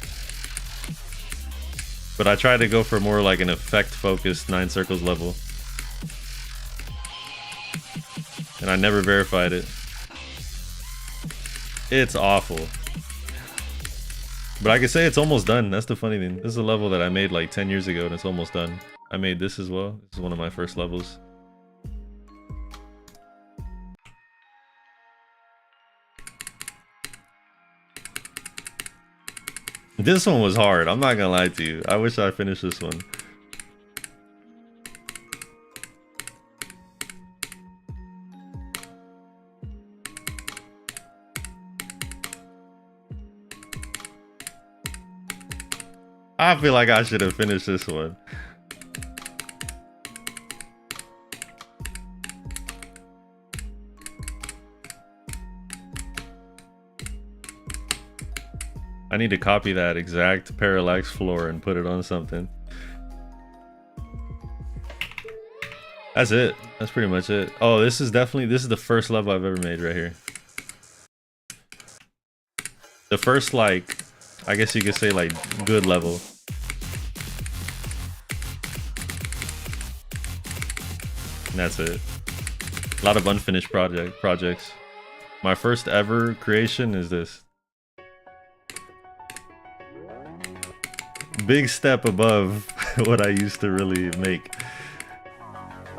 But I tried to go for more like an effect focused 9 circles level. And I never verified it. It's awful. But I can say it's almost done. That's the funny thing. This is a level that I made like 10 years ago and it's almost done. I made this as well. This is one of my first levels. This one was hard. I'm not gonna lie to you. I wish I finished this one. I feel like I should have finished this one. I need to copy that exact parallax floor and put it on something. That's it. That's pretty much it. Oh, this is the first level I've ever made right here. The first, like, I guess you could say, like, good level. And that's it. A lot of unfinished projects. My first ever creation is this. Big step above what I used to really make.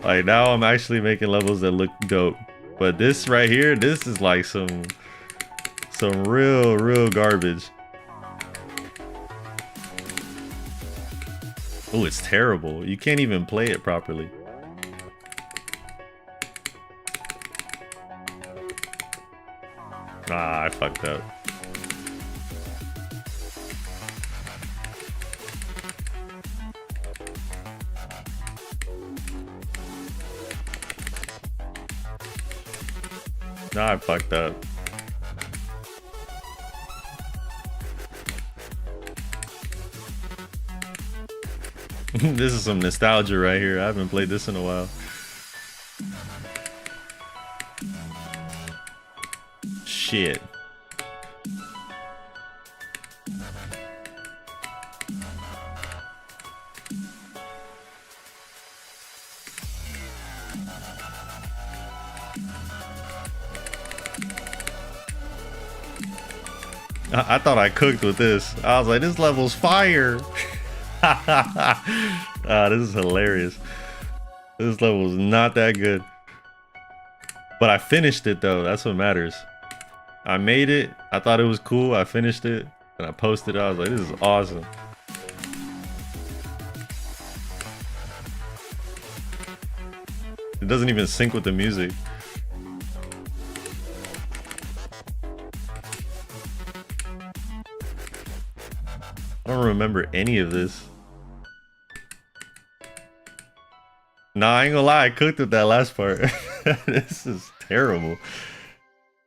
Like, now I'm actually making levels that look dope. But this right here, this is like some real garbage. Oh, it's terrible. You can't even play it properly. Ah, I fucked up. Nah, I fucked up. This is some nostalgia right here. I haven't played this in a while. Shit. I thought I cooked with this. I was like, this level's fire. This is hilarious. This level is not that good. But I finished it though. That's what matters. I made it. I thought it was cool. I finished it. And I posted it. I was like, this is awesome. It doesn't even sync with the music. I don't remember any of this. Nah, I ain't gonna lie, I cooked with that last part. This is terrible.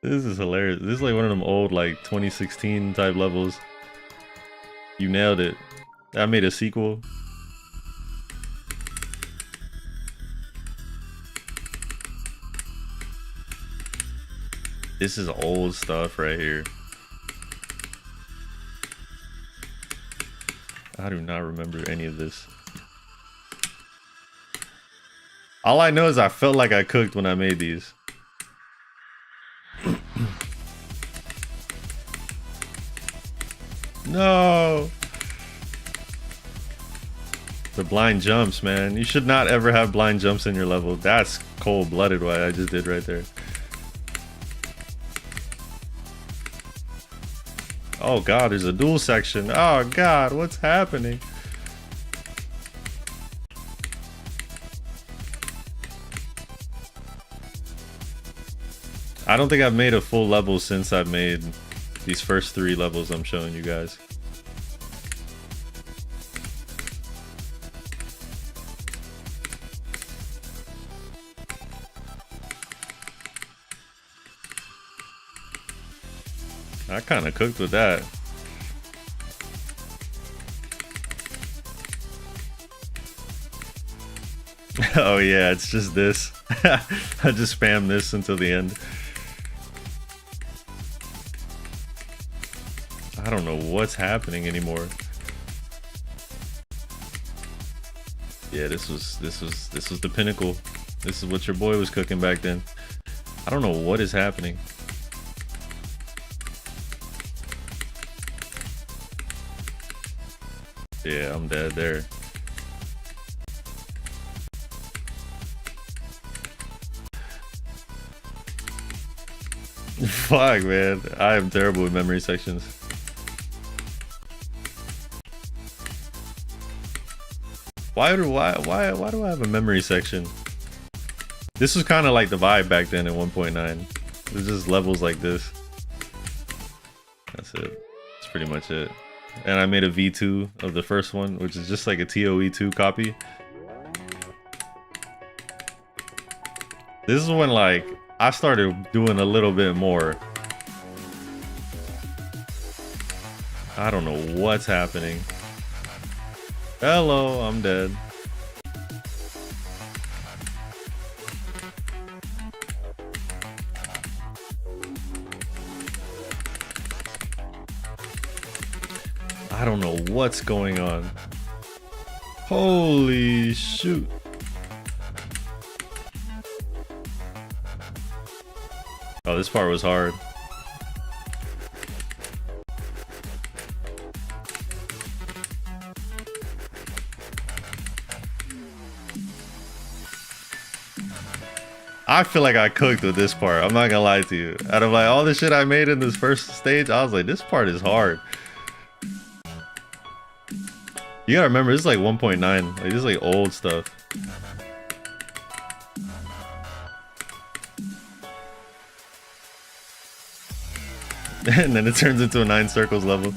This is hilarious. This is like one of them old, like, 2016 type levels. You nailed it. I made a sequel. This is old stuff right here. I do not remember any of this. All I know is I felt like I cooked when I made these. No! The blind jumps, man. You should not ever have blind jumps in your level. That's cold-blooded what I just did right there. Oh god, there's a dual section. Oh god, what's happening? I don't think I've made a full level since I've made these first 3 levels I'm showing you guys. I kind of cooked with that. Oh yeah, it's just this. I just spam this until the end. I don't know what's happening anymore. Yeah, this was the pinnacle. This is what your boy was cooking back then. I don't know what is happening. Yeah, I'm dead there. Fuck, man. I am terrible with memory sections. Why do I have a memory section? This was kind of like the vibe back then at 1.9. It's just levels like this. That's it. That's pretty much it. And I made a V2 of the first one, which is just like a TOE2 copy. This is when like I started doing a little bit more. I don't know what's happening. Hello, I'm dead. I don't know what's going on. Holy shoot. Oh, this part was hard. I feel like I cooked with this part. I'm not gonna lie to you. Out of like all the shit I made in this first stage, I was like, this part is hard. You gotta remember, this is like 1.9. Like, this is like old stuff. And then it turns into a 9 circles level.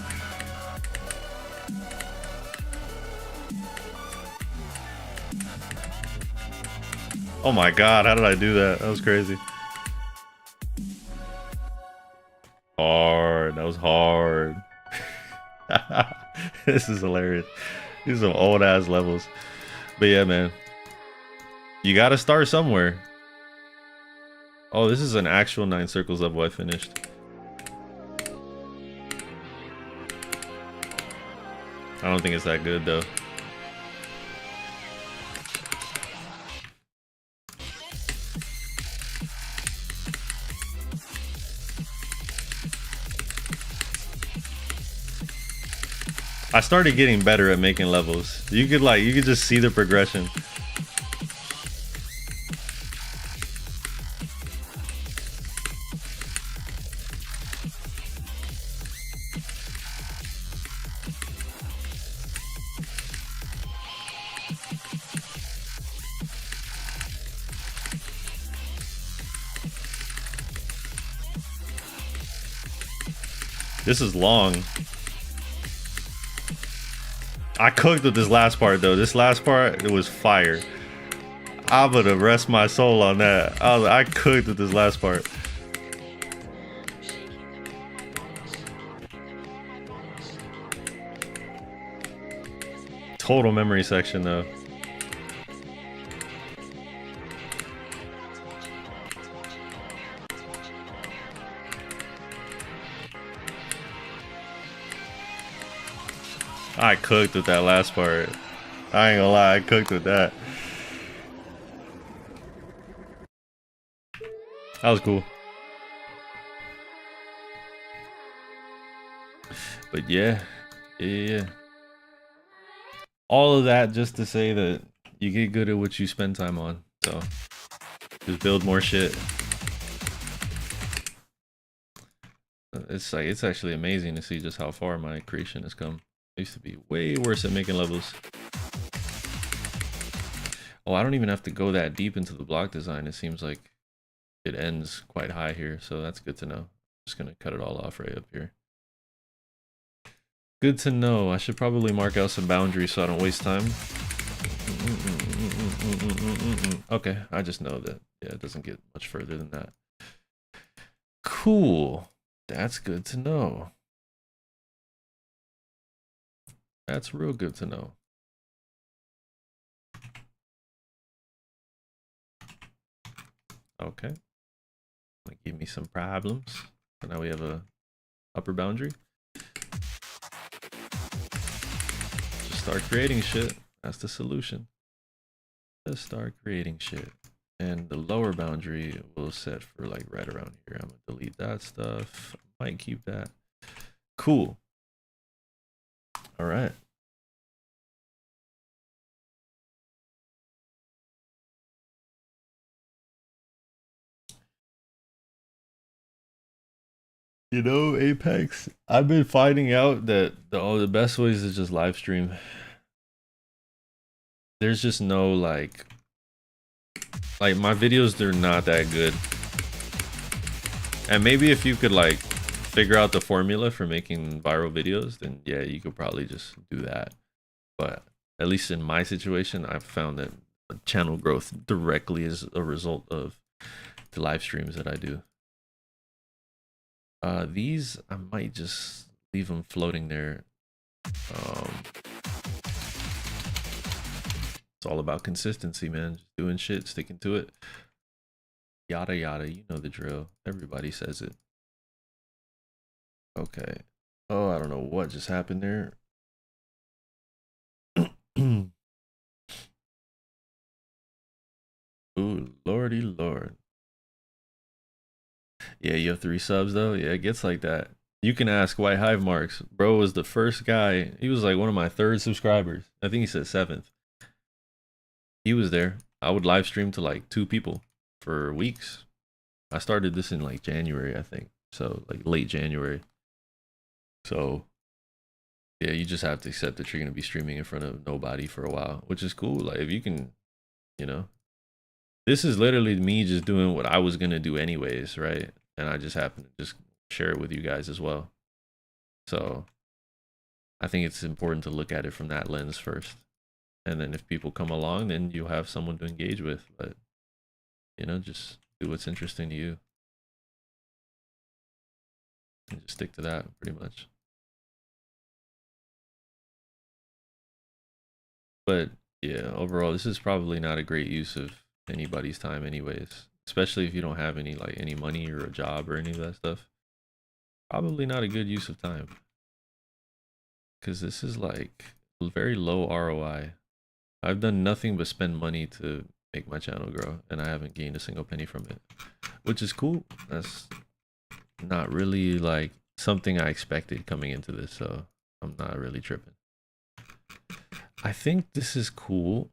Oh my god, how did I do that? That was crazy. Hard. That was hard. This is hilarious. These are some old ass levels. But yeah, man. You gotta start somewhere. Oh, this is an actual 9 circles level I finished. I don't think it's that good though. I started getting better at making levels. You could just see the progression. This is long. I cooked with this last part though. This last part, it was fire. I'm gonna rest my soul on that. I cooked with this last part. Total memory section though. I cooked with that last part. I ain't gonna lie, I cooked with that. That was cool. But yeah. All of that just to say that you get good at what you spend time on. So just build more shit. It's actually amazing to see just how far my creation has come. I used to be way worse at making levels. Oh, I don't even have to go that deep into the block design. It seems like it ends quite high here, so that's good to know. I'm just gonna cut it all off right up here. Good to know. I should probably mark out some boundaries so I don't waste time. Okay, I just know that, yeah, it doesn't get much further than that. Cool. That's good to know. That's real good to know. Okay. Give me some problems. So now we have a upper boundary. Just start creating shit. That's the solution. Just start creating shit. And the lower boundary we'll set for like right around here. I'm gonna delete that stuff. Might keep that. Cool. All right. You know, Apex, I've been finding out that the best ways is just live stream. There's just no like my videos, they're not that good. And maybe if you could like figure out the formula for making viral videos, then yeah, you could probably just do that. But at least in my situation, I've found that channel growth directly is a result of the live streams that I do. These I might just leave them floating there. It's all about consistency, man. Just doing shit, sticking to it. Yada yada, you know the drill. Everybody says it. Okay. Oh, I don't know what just happened there. Ooh, lordy lord. Yeah, you have 3 subs though. Yeah, it gets like that. You can ask White Hive Marks. Bro was the first guy. He was like one of my 3rd subscribers. I think he said 7th. He was there. I would live stream to like 2 people for weeks. I started this in like January, I think. So like late January. So yeah, you just have to accept that you're gonna be streaming in front of nobody for a while, which is cool. Like if you can, you know, this is literally me just doing what I was gonna do anyways, right? And I just happen to just share it with you guys as well. So I think it's important to look at it from that lens first. And then if people come along, then you'll have someone to engage with. But you know, just do what's interesting to you. And just stick to that pretty much. But yeah, overall, this is probably not a great use of anybody's time anyways. Especially if you don't have any money or a job or any of that stuff. Probably not a good use of time. Because this is like very low ROI. I've done nothing but spend money to make my channel grow, and I haven't gained a single penny from it, which is cool. That's not really like something I expected coming into this, so I'm not really tripping. I think this is cool.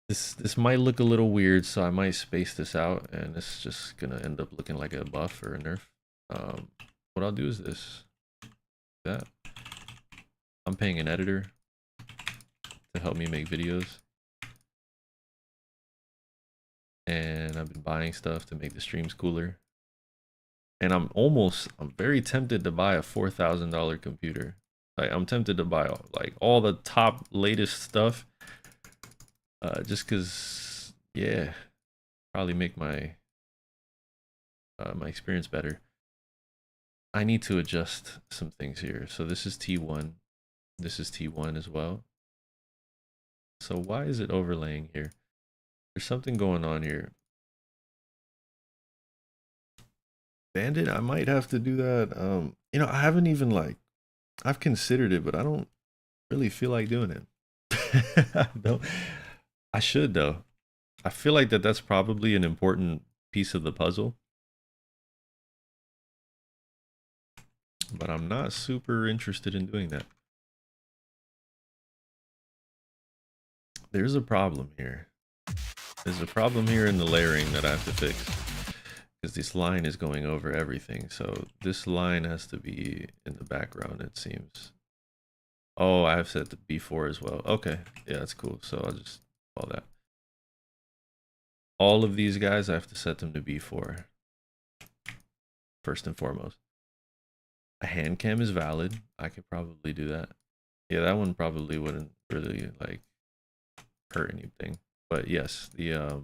This might look a little weird, so I might space this out, and it's just gonna end up looking like a buff or a nerf. What I'll do is this. That I'm paying an editor to help me make videos, and I've been buying stuff to make the streams cooler. And I'm very tempted to buy a $4,000 computer. Like I'm tempted to buy like all the top latest stuff, just cause yeah, probably make my my experience better. I need to adjust some things here. So this is T1, this is T1 as well. So why is it overlaying here? There's something going on here. Bandit, I might have to do that. You know, I haven't even like I've considered it, but I don't really feel like doing it. No, I should though. I feel like that's probably an important piece of the puzzle, but I'm not super interested in doing that. There's a problem here. There's a problem here in the layering that I have to fix, because this line is going over everything. So this line has to be in the background, it seems. Oh, I have set the B4 as well. Okay, yeah, that's cool. So I'll just call that. All of these guys, I have to set them to B4 first and foremost. A hand cam is valid. I could probably do that. Yeah, that one probably wouldn't really like hurt anything. But yes, the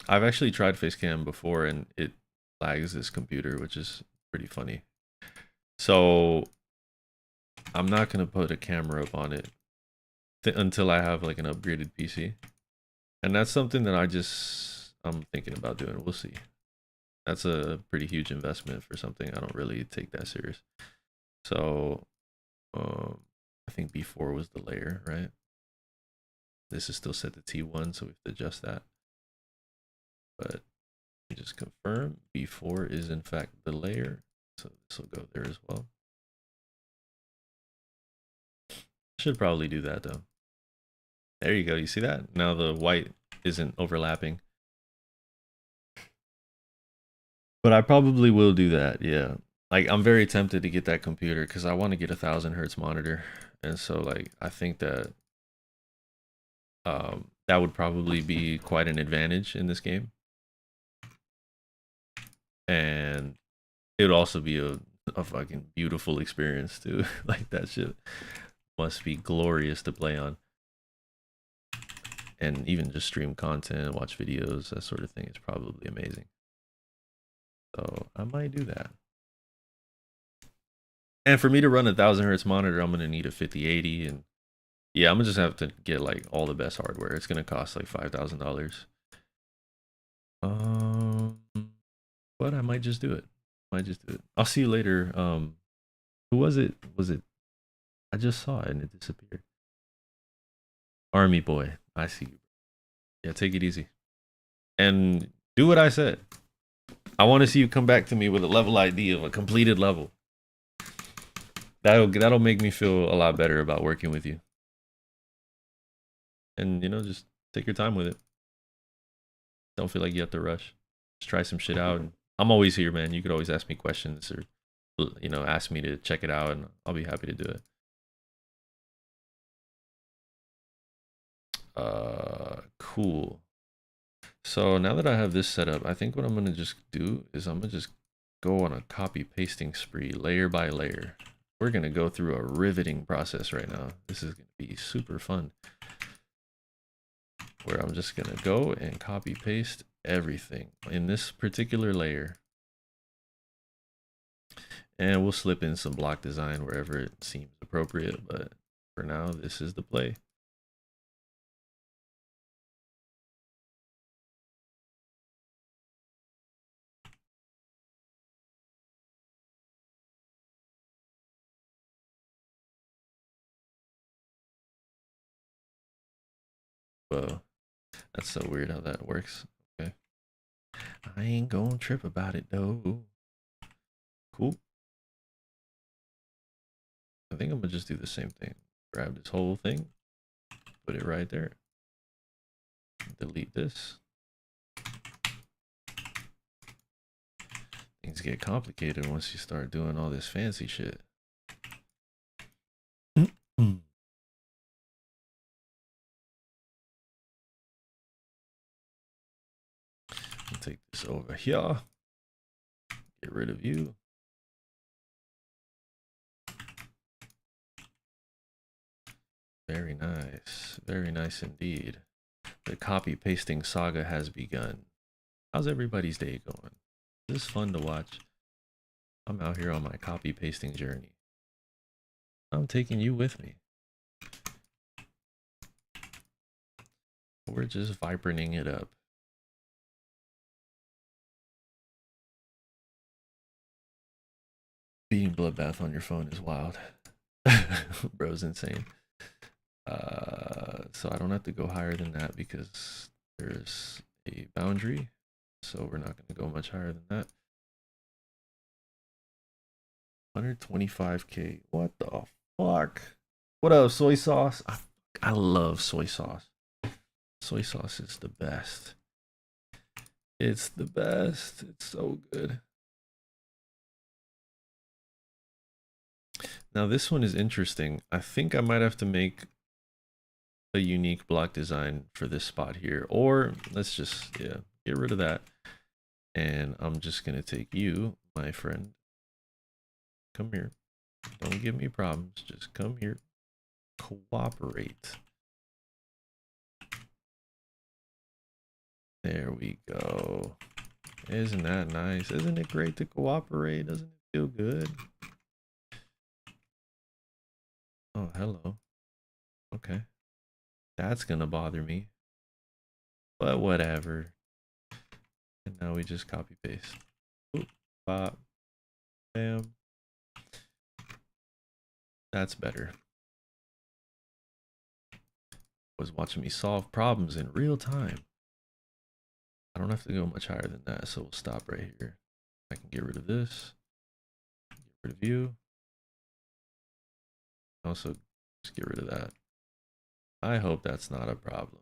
I've actually tried face cam before and it lags this computer, which is pretty funny. So I'm not gonna put a camera up on it until I have like an upgraded PC. And that's something that I'm thinking about doing. We'll see. That's a pretty huge investment for something I don't really take that serious. So I think B4 was the layer, right? This is still set to T1, so we have to adjust that. But just confirm B4 is in fact the layer. So this will go there as well. Should probably do that though. There you go. You see that? Now the white isn't overlapping. But I probably will do that. Yeah. Like I'm very tempted to get that computer because I want to get 1,000 hertz monitor, and so like I think that that would probably be quite an advantage in this game, and it would also be a fucking beautiful experience too. Like that shit must be glorious to play on, and even just stream content, watch videos, that sort of thing is probably amazing. So I might do that. And for me to run 1,000 hertz monitor, I'm gonna need a 5080, and yeah, I'm gonna just have to get like all the best hardware. It's gonna cost like $5,000. Um, but I might just do it. Might just do it. I'll see you later. Who was it? Was it? I just saw it and it disappeared. Army boy, I see you. Yeah, take it easy and do what I said. I want to see you come back to me with a level ID of a completed level. That'll make me feel a lot better about working with you. And just take your time with it. Don't feel like you have to rush. Just try some shit out. And I'm always here, man. You could always ask me questions or ask me to check it out, and I'll be happy to do it. Cool. So now that I have this set up, I think what I'm gonna just do is I'm gonna just go on a copy pasting spree layer by layer. We're gonna go through a riveting process right now. This is gonna be super fun. Where I'm just gonna go and copy paste everything in this particular layer. And we'll slip in some block design wherever it seems appropriate, but for now, this is the play. Whoa, that's so weird how that works. Okay. I ain't gonna trip about it though. Cool. I think I'm gonna just do the same thing. Grab this whole thing, put it right there. Delete this. Things get complicated once you start doing all this fancy shit. Take this over here. Get rid of you. Very nice. Very nice indeed. The copy pasting saga has begun. How's everybody's day going? Is this fun to watch? I'm out here on my copy pasting journey. I'm taking you with me. We're just vibrating it up. Beating bloodbath on your phone is wild. Bro's insane. So I don't have to go higher than that because there's a boundary. So we're not going to go much higher than that. 125k. What the fuck? What up, soy sauce? I love soy sauce. Soy sauce is the best. It's the best. It's so good. Now this one is interesting. I think I might have to make a unique block design for this spot here, or let's just get rid of that. And I'm just gonna take you, my friend. Come here. Don't give me problems. Just come here. Cooperate. There we go. Isn't that nice? Isn't it great to cooperate? Doesn't it feel good? Oh, hello. Okay. That's gonna bother me. But whatever. And now we just copy paste. Oop, bop. Bam. That's better. Was watching me solve problems in real time. I don't have to go much higher than that, so we'll stop right here. I can get rid of this. Get rid of you. Also, just get rid of that. I hope that's not a problem,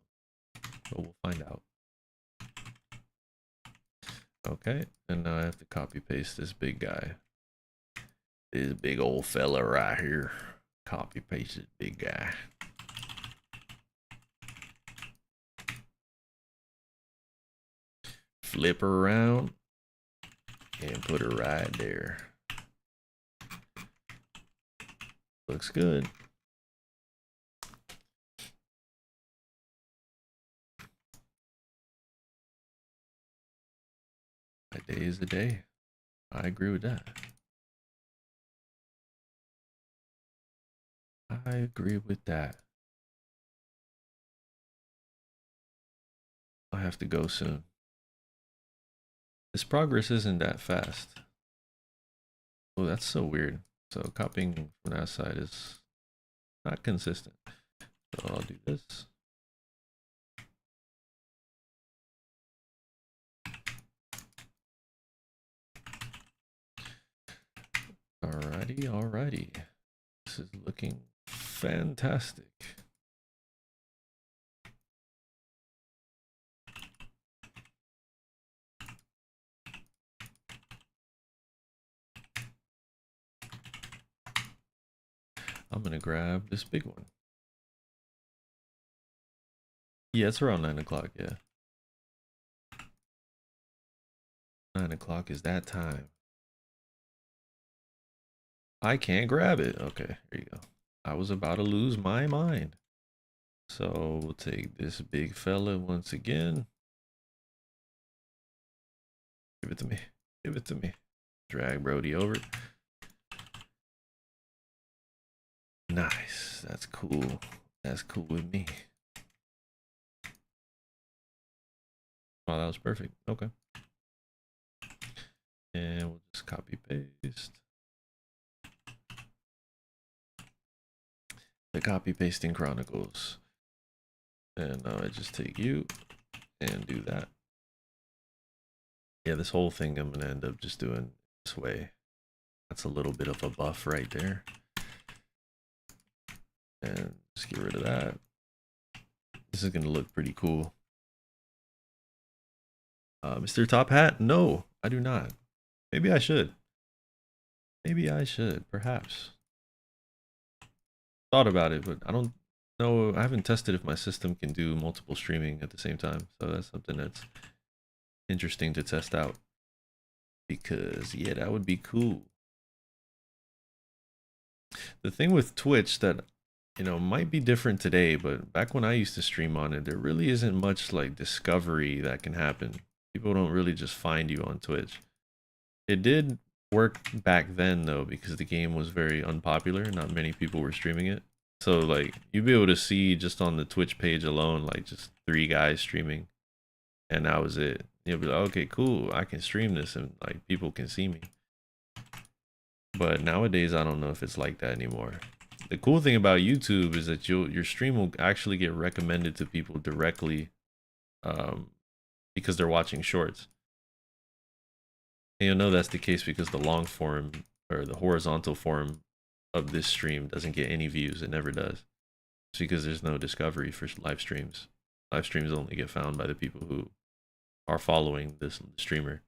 but we'll find out. Okay, and now I have to copy paste this big guy. This big old fella right here. Copy paste this big guy. Flip her around and put her right there. Looks good. A day is a day. I agree with that. I agree with that. I have to go soon. This progress isn't that fast. Oh, that's so weird. So copying from that side is not consistent. So I'll do this. Alrighty, alrighty. This is looking fantastic. I'm gonna grab this big one. Yeah, it's around 9 o'clock, yeah. 9 o'clock is that time. I can't grab it. Okay, here you go. I was about to lose my mind. So we'll take this big fella once again. Give it to me. Give it to me. Drag Brody over. Nice. That's cool. That's cool with me. Oh, that was perfect. Okay. And we'll just copy paste. The copy pasting chronicles. And now I just take you and do that. Yeah, this whole thing I'm gonna end up just doing this way. That's a little bit of a buff right there. And just get rid of that. This is gonna look pretty cool. Mr. Top Hat? No, I do not. Maybe I should. Maybe I should, perhaps. Thought about it, but I don't know. I haven't tested if my system can do multiple streaming at the same time. So that's something that's interesting to test out. Because, yeah, that would be cool. The thing with Twitch that, you know, might be different today, but back when I used to stream on it, there really isn't much like discovery that can happen. People don't really just find you on Twitch. It did work back then though, because the game was very unpopular. Not many people were streaming it. So like you'd be able to see just on the Twitch page alone, like just 3 guys streaming, and that was it. You'll be like, okay, cool, I can stream this and like people can see me. But nowadays, I don't know if it's like that anymore. The cool thing about YouTube is that your stream will actually get recommended to people directly, because they're watching shorts. And you'll know that's the case because the long form or the horizontal form of this stream doesn't get any views. It never does. It's because there's no discovery for live streams. Live streams only get found by the people who are following this streamer.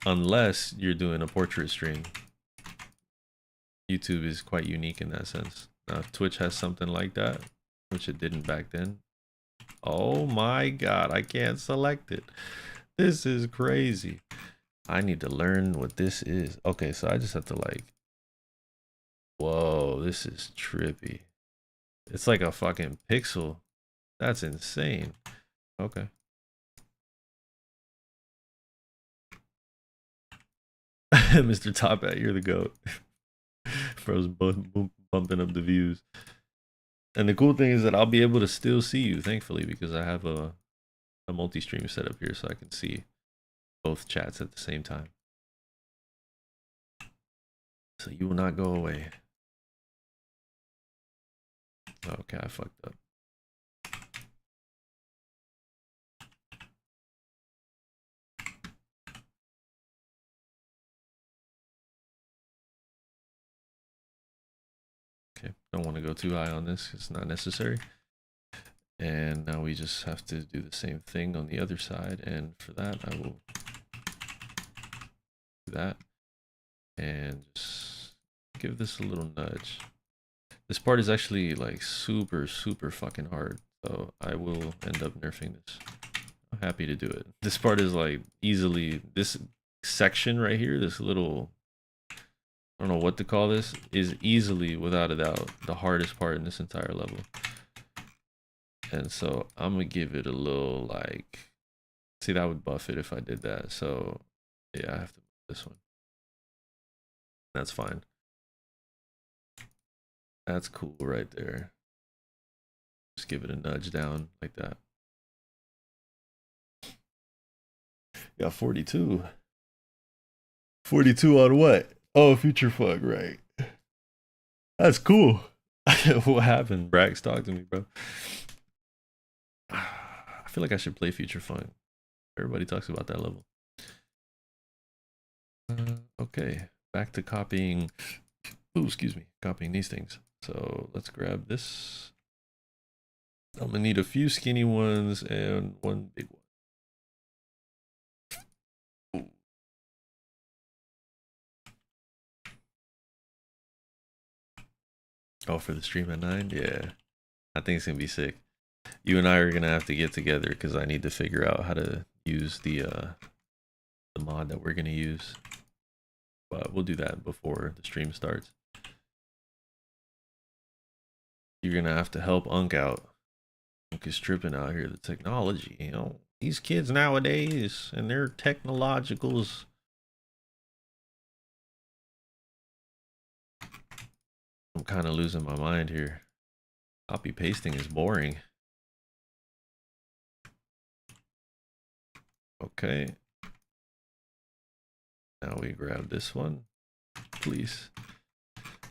Unless you're doing a portrait stream. YouTube is quite unique in that sense. Now, if Twitch has something like that, which it didn't back then. Oh my god, I can't select it. This is crazy. I need to learn what this is. Okay, so I just have to like... Whoa, this is trippy. It's like a fucking pixel. That's insane. Okay. Mr. Top Hat, you're the GOAT. Bro's bumping up the views. And the cool thing is that I'll be able to still see you, thankfully, because I have a multi-stream set up here so I can see both chats at the same time. So you will not go away. Okay, I fucked up. Okay, don't want to go too high on this. It's not necessary. And now we just have to do the same thing on the other side. And for that, I will do that. And just give this a little nudge. This part is actually like super fucking hard. So I will end up nerfing this. I'm happy to do it. This part is like easily, this section right here, this little, I don't know what to call this, is easily, without a doubt, the hardest part in this entire level. And so I'm gonna give it a little like, see, that would buff it if I did that. So yeah, I have to move this one. That's fine. That's cool right there. Just give it a nudge down like that. Yeah, 42. 42 on what? Oh, future fuck, right. That's cool. What happened? Brax, talk to me, bro. I feel like I should play Future Funk. Everybody talks about that level. Okay, back to copying. Oh, excuse me, copying these things. So let's grab this. I'm gonna need a few skinny ones and one big one. Ooh. Oh, for the stream at 9? Yeah, I think it's gonna be sick. You and I are gonna have to get together because I need to figure out how to use the mod that we're gonna use. But we'll do that before the stream starts. You're gonna have to help Unk out. Unk is tripping out here. The technology, you know, these kids nowadays and their technologicals. I'm kind of losing my mind here. Copy pasting is boring. Okay. Now we grab this one, please.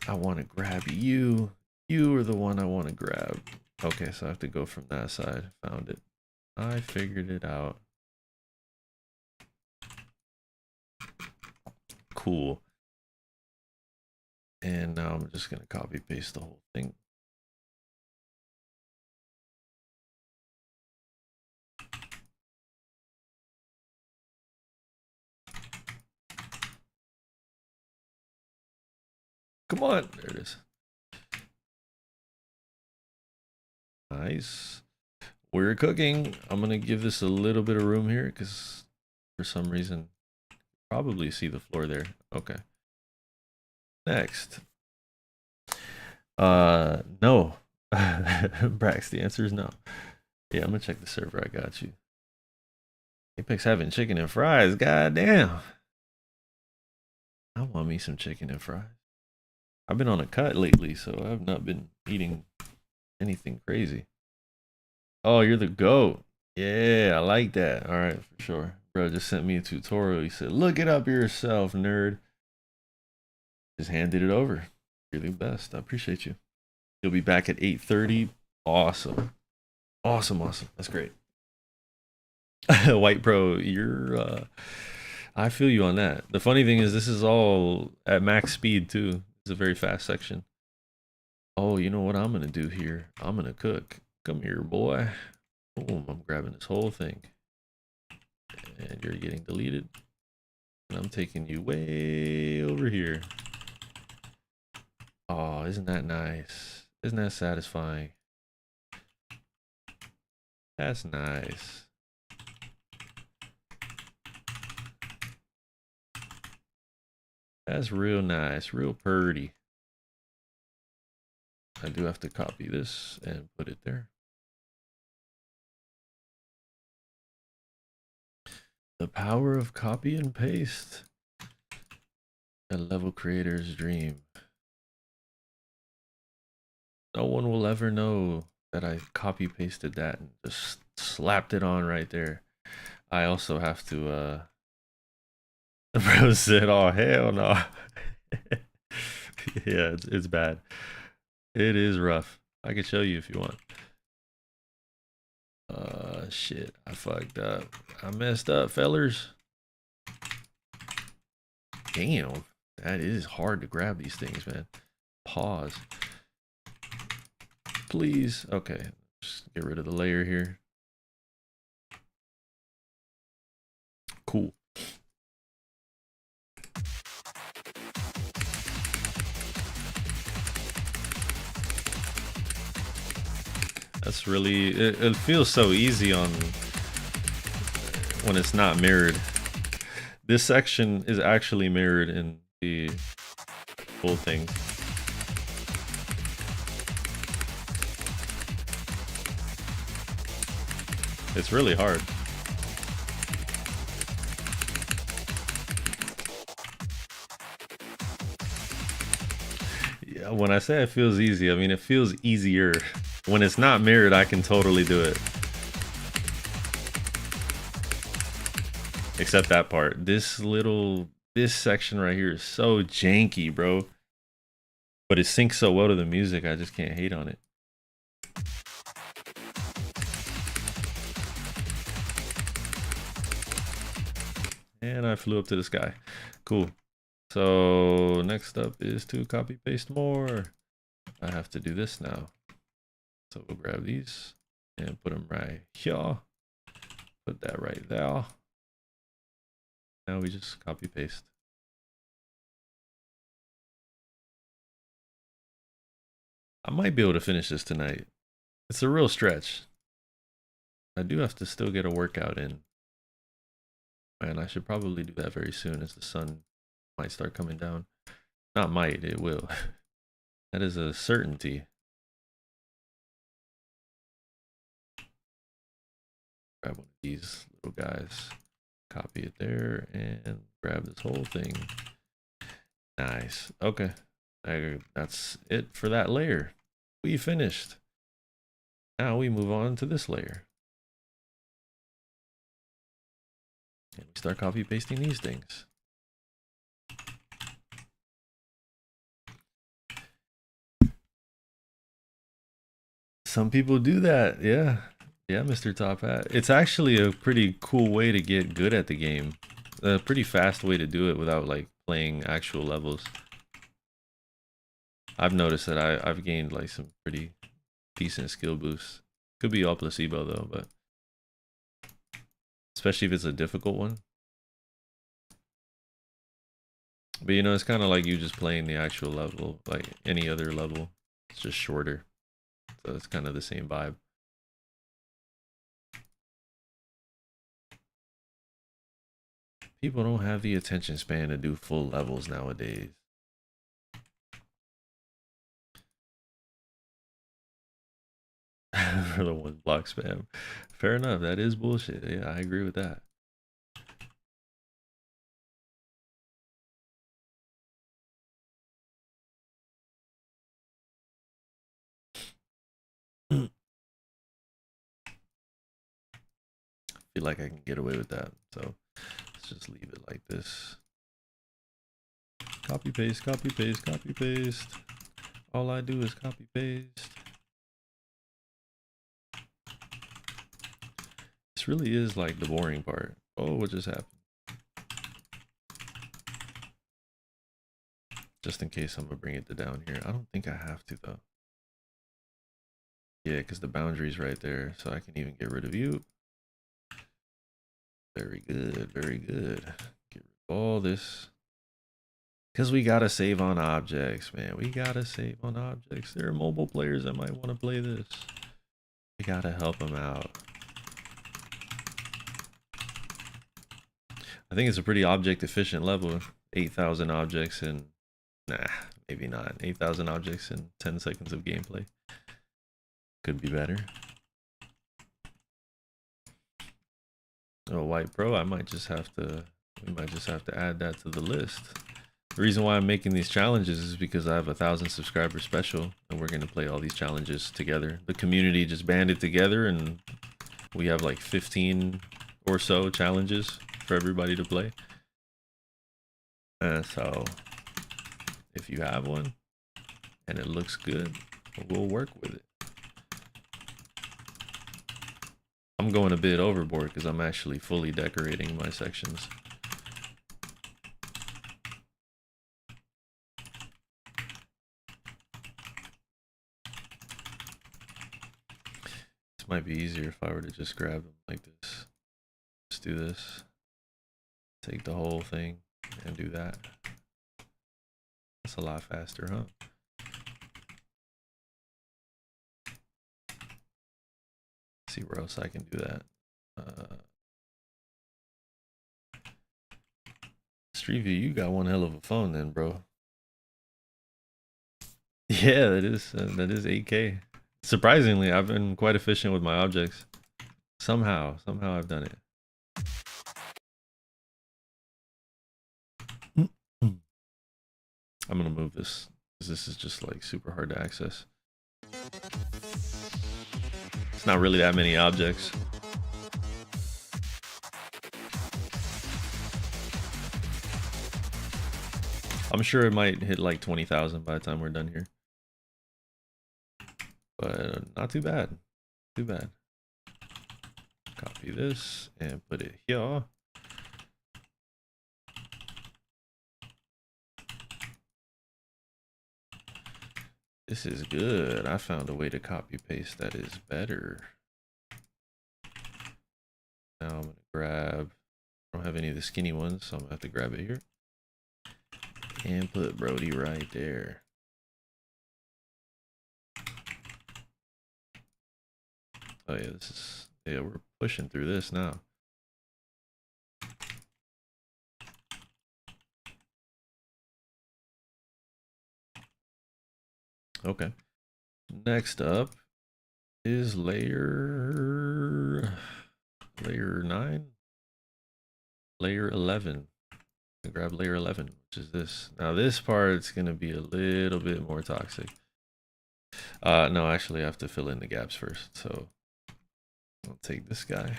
I want to grab you. You are the one I want to grab. Okay, so I have to go from that side. Found it. I figured it out. Cool. And now I'm just going to copy paste the whole thing. Come on. There it is. Nice. We're cooking. I'm going to give this a little bit of room here because for some reason, probably see the floor there. Okay. Next. No. Brax, the answer is no. Yeah, I'm gonna check the server. I got you. Apex having chicken and fries. God damn. I want me some chicken and fries. I've been on a cut lately, so I've not been eating anything crazy. Oh, you're the GOAT. Yeah, I like that. All right, for sure. Bro just sent me a tutorial. He said, look it up yourself, nerd. Just handed it over. You're the best. I appreciate you. You'll be back at 8:30. Awesome. Awesome. That's great. White Pro, you're I feel you on that. The funny thing is this is all at max speed too. It's a very fast section. Oh, you know what I'm gonna do here? I'm gonna cook. Come here, boy. Boom, I'm grabbing this whole thing. And you're getting deleted. And I'm taking you way over here. Oh, isn't that nice? Isn't that satisfying? That's nice. That's real nice, real purty. I do have to copy this and put it there. The power of copy and paste. A level creator's dream. No one will ever know that I copy pasted that and just slapped it on right there. I also have to the bro said, oh hell no. Yeah, it's bad. It is rough. I can show you if you want. Shit, I fucked up. I messed up, fellers. Damn, that is hard to grab these things, man. Pause. Please. Okay, Just get rid of the layer here. Cool. That's really, it feels so easy on when it's not mirrored. This section is actually mirrored in the full thing. It's really hard. Yeah, when I say it feels easy, I mean it feels easier. When it's not mirrored, I can totally do it. Except that part. This section right here is so janky, bro. But it syncs so well to the music, I just can't hate on it. And I flew up to the sky. Cool. So next up is to copy paste more. I have to do this now. So we'll grab these and put them right here. Put that right there. Now we just copy paste. I might be able to finish this tonight. It's a real stretch. I do have to still get a workout in. And I should probably do that very soon as the sun might start coming down. Not might, it will. That is a certainty. Grab one of these little guys, copy it there, and grab this whole thing. Nice. Okay. That's it for that layer. We finished. Now we move on to this layer. And we start copy pasting these things. Some people do that, yeah. Yeah, Mr. Top Hat. It's actually a pretty cool way to get good at the game. A pretty fast way to do it without like playing actual levels. I've noticed that I've gained like some pretty decent skill boosts. Could be all placebo though, but especially if it's a difficult one. But you know, it's kind of like you just playing the actual level, like any other level. It's just shorter. So it's kind of the same vibe. People don't have the attention span to do full levels nowadays. For the one block spam. Fair enough, that is bullshit. Yeah, I agree with that. Feel like I can get away with that, so let's just leave it like this. Copy paste, copy paste, copy paste. All I do is copy paste. This really is like the boring part. Oh, what just happened? Just in case, I'm gonna bring it to down here. I don't think I have to though. Yeah, because the boundary's right there, so I can even get rid of you. Very good, very good. Get rid of all this. Because we gotta save on objects, man. We gotta save on objects. There are mobile players that might want to play this. We gotta help them out. I think it's a pretty object efficient level. 8,000 objects in, nah, maybe not. 8,000 objects in 10 seconds of gameplay. Could be better. Oh, White Pro, I might just have to, we might just have to add that to the list. The reason why I'm making these challenges is because I have 1,000 subscriber special and we're going to play all these challenges together. The community just banded together and we have like 15 or so challenges for everybody to play. So if you have one and it looks good, we'll work with it. I'm going a bit overboard because I'm actually fully decorating my sections. Might be easier if I were to just grab them like this. Let's do this. Take the whole thing and do that. That's a lot faster, huh? Let's see where else I can do that. Street View, you got one hell of a phone then, bro. Yeah, that is 8K. Surprisingly, I've been quite efficient with my objects. Somehow I've done it. I'm gonna move this because this is just like super hard to access. It's not really that many objects. I'm sure it might hit like 20,000 by the time we're done here. But not too bad. Too bad. Copy this and put it here. This is good. I found a way to copy paste that is better. Now I'm gonna grab, I don't have any of the skinny ones, so I'm gonna have to grab it here. And put Brody right there. Oh yeah, this is, yeah, we're pushing through this now. Okay. Next up is layer 9, layer 11. Grab layer 11, which is this. Now this part's gonna be a little bit more toxic. No, actually I have to fill in the gaps first. So I'll take this guy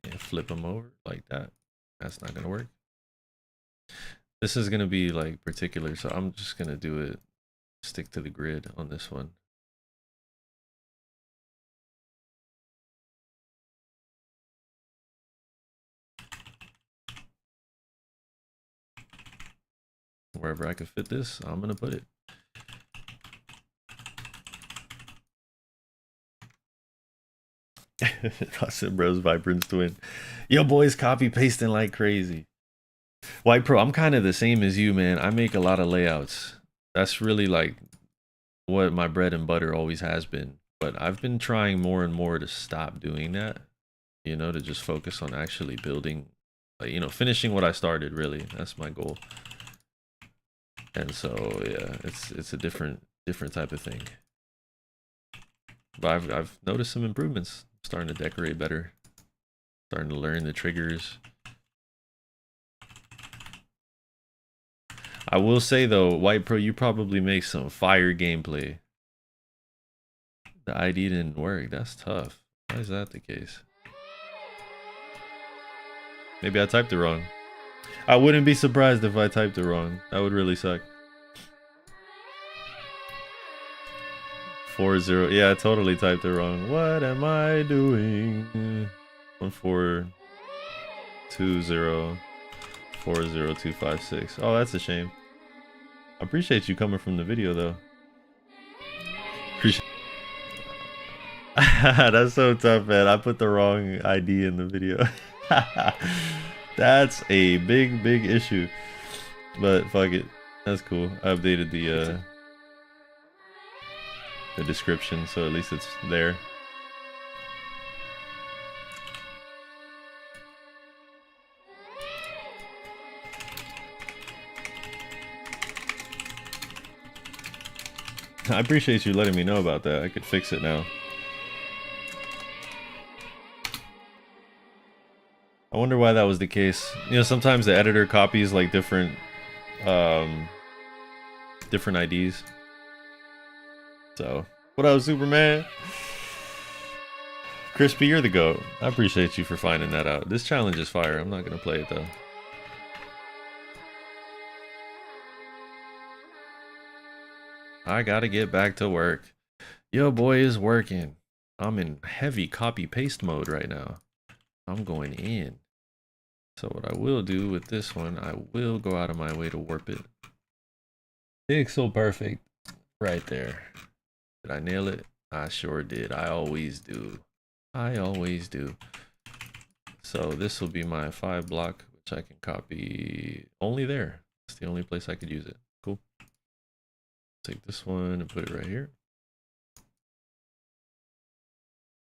and flip him over like that. That's not gonna work. This is gonna be like particular, so I'm just gonna do it, stick to the grid on this one. Wherever I can fit this, I'm gonna put it. I said bro's Vibrance twin. Yo boys copy pasting like crazy. White Pro, I'm kind of the same as you, man. I make a lot of layouts. That's really like what my bread and butter always has been. But I've been trying more and more to stop doing that, you know, to just focus on actually building, like, you know, finishing what I started, really. That's my goal. And so yeah, it's a different type of thing. But I've noticed some improvements. I'm starting to decorate better, starting to learn the triggers. I will say though, White Pro, you probably make some fire gameplay. The ID didn't work. That's tough. Why is that the case? Maybe I typed it wrong. I wouldn't be surprised if I typed it wrong. That would really suck. 40. Yeah, I totally typed it wrong. What am I doing? 142040256. Oh, that's a shame. I appreciate you coming from the video though. Appreciate. That's so tough, man. I put the wrong ID in the video. That's a big issue, but fuck it, that's cool. I updated the description, so at least it's there. I appreciate you letting me know about that. I could fix it now. I wonder why that was the case. You know, sometimes the editor copies like different IDs. So, what up, Superman? Crispy, you're the GOAT. I appreciate you for finding that out. This challenge is fire. I'm not gonna play it though. I gotta get back to work. Yo, boy is working. I'm in heavy copy paste mode right now. I'm going in. So what I will do with this one, I will go out of my way to warp it. Pixel perfect right there. Did I nail it? I sure did. I always do. I always do. So this will be my 5 block, which I can copy only there. It's the only place I could use it. Cool. Take this one and put it right here.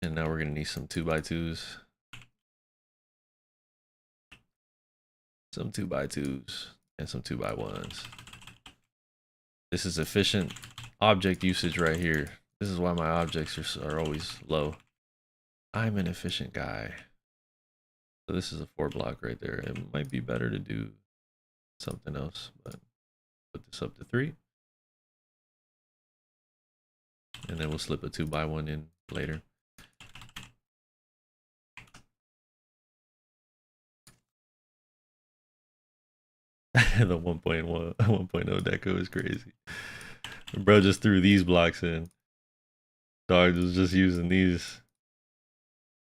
And now we're gonna need some 2x2s. Some 2x2s and some 2x1s. This is efficient object usage right here. This is why my objects are always low. I'm an efficient guy. So this is a 4 block right there. It might be better to do something else, but put this up to 3. And then we'll slip a 2x1 in later. The 1.1, 1.0 deco is crazy. Bro just threw these blocks in. Dog was just using these.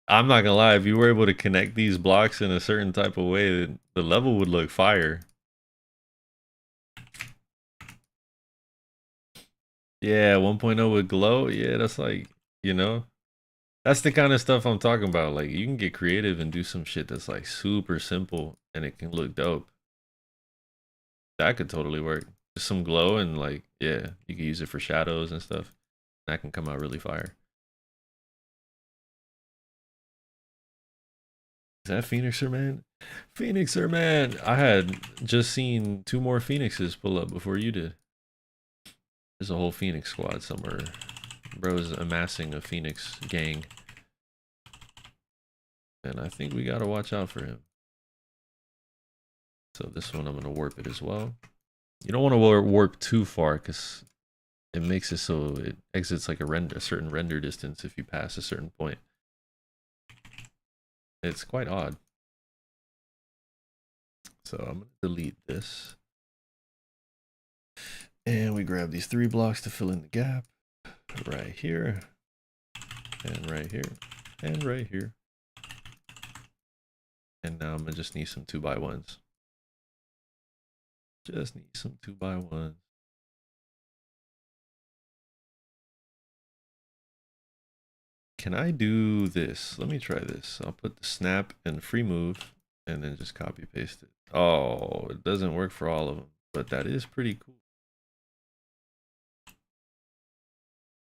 I'm not gonna lie, if you were able to connect these blocks in a certain type of way, the level would look fire. Yeah, 1.0 with glow. Yeah, that's like, you know, that's the kind of stuff I'm talking about. Like, you can get creative and do some shit that's like super simple and it can look dope. That could totally work. Just some glow and like, yeah, you can use it for shadows and stuff. That can come out really fire. Is that Phoenixer Man? Phoenixer Man! I had just seen 2 more Phoenixes pull up before you did. There's a whole Phoenix squad somewhere. Bro's amassing a Phoenix gang. And I think we gotta watch out for him. So this one I'm gonna warp it as well. You don't want to warp too far because it makes it so it exits like a certain render distance if you pass a certain point. It's quite odd. So I'm gonna delete this. And we grab these 3 blocks to fill in the gap. Right here. And right here. And right here. And now I'm gonna just need some 2x1s. Just need some 2x1s. Can I do this? Let me try this. I'll put the snap and free move and then just copy paste it. Oh, it doesn't work for all of them, but that is pretty cool.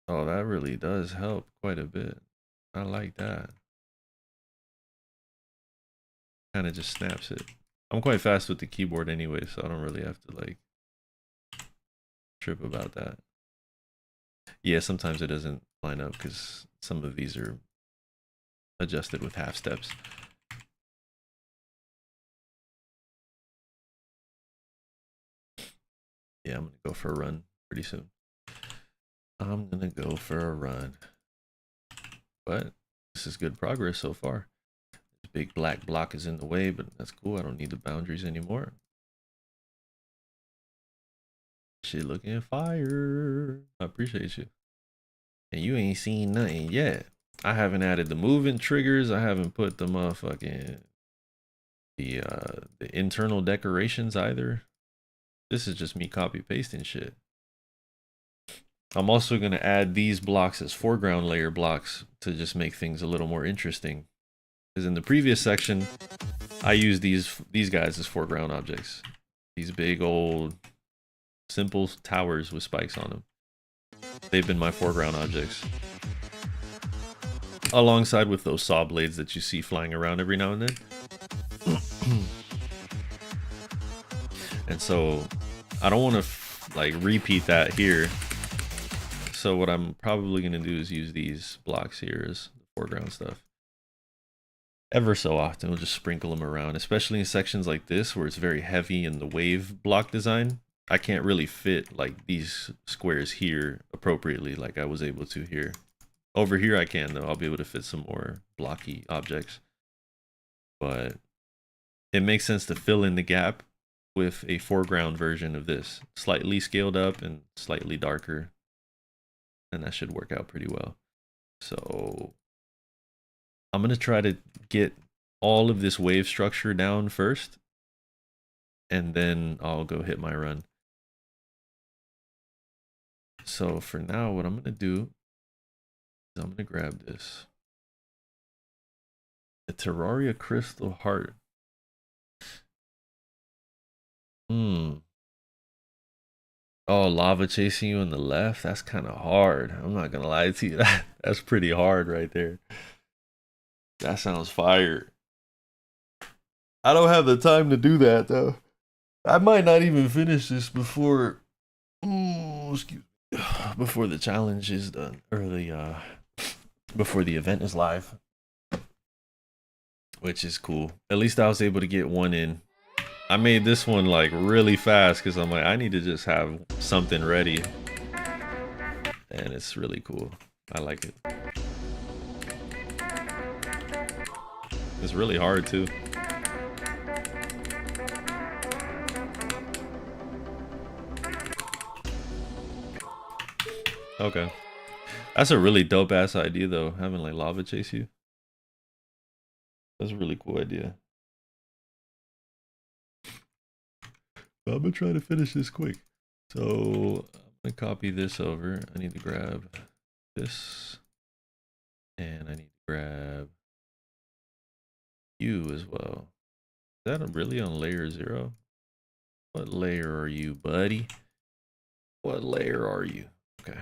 Oh, that really does help quite a bit. I like that. Kind of just snaps it. I'm quite fast with the keyboard anyway, so I don't really have to like trip about that. Yeah, sometimes it doesn't line up because some of these are adjusted with half steps. Yeah, I'm gonna go for a run pretty soon. I'm gonna go for a run. But this is good progress so far. This big black block is in the way, but that's cool. I don't need the boundaries anymore. Shit looking fire. I appreciate you. And you ain't seen nothing yet. I haven't added the moving triggers. I haven't put the motherfucking the internal decorations either. This is just me copy pasting shit. I'm also gonna add these blocks as foreground layer blocks to just make things a little more interesting. Because in the previous section, I used these guys as foreground objects. These big old simple towers with spikes on them. They've been my foreground objects. Alongside with those saw blades that you see flying around every now and then. And so I don't want to like repeat that here. So what I'm probably going to do is use these blocks here as the foreground stuff. Ever so often we'll just sprinkle them around, especially in sections like this where it's very heavy in the wave block design. I can't really fit like these squares here appropriately like I was able to here. Over here I can though. I'll be able to fit some more blocky objects. But it makes sense to fill in the gap with a foreground version of this. Slightly scaled up and slightly darker. And that should work out pretty well. So I'm going to try to get all of this wave structure down first. And then I'll go hit my run. So for now, what I'm going to do I'm gonna grab this. The Terraria Crystal Heart. Hmm. Oh, lava chasing you on the left? That's kind of hard. I'm not gonna lie to you. That's pretty hard right there. That sounds fire. I don't have the time to do that though. I might not even finish this before before the challenge is done, or the before the event is live, which is cool. At least I was able to get one in. I made this one like really fast because I'm like, I need to just have something ready, and it's really cool. I like it. It's really hard too. Okay. That's a really dope ass idea though, having like lava chase you. That's a really cool idea. I'm gonna try to finish this quick. So I'm gonna copy this over. I need to grab this, and I need to grab you as well. Is that really on layer 0? What layer are you, buddy? What layer are you? Okay.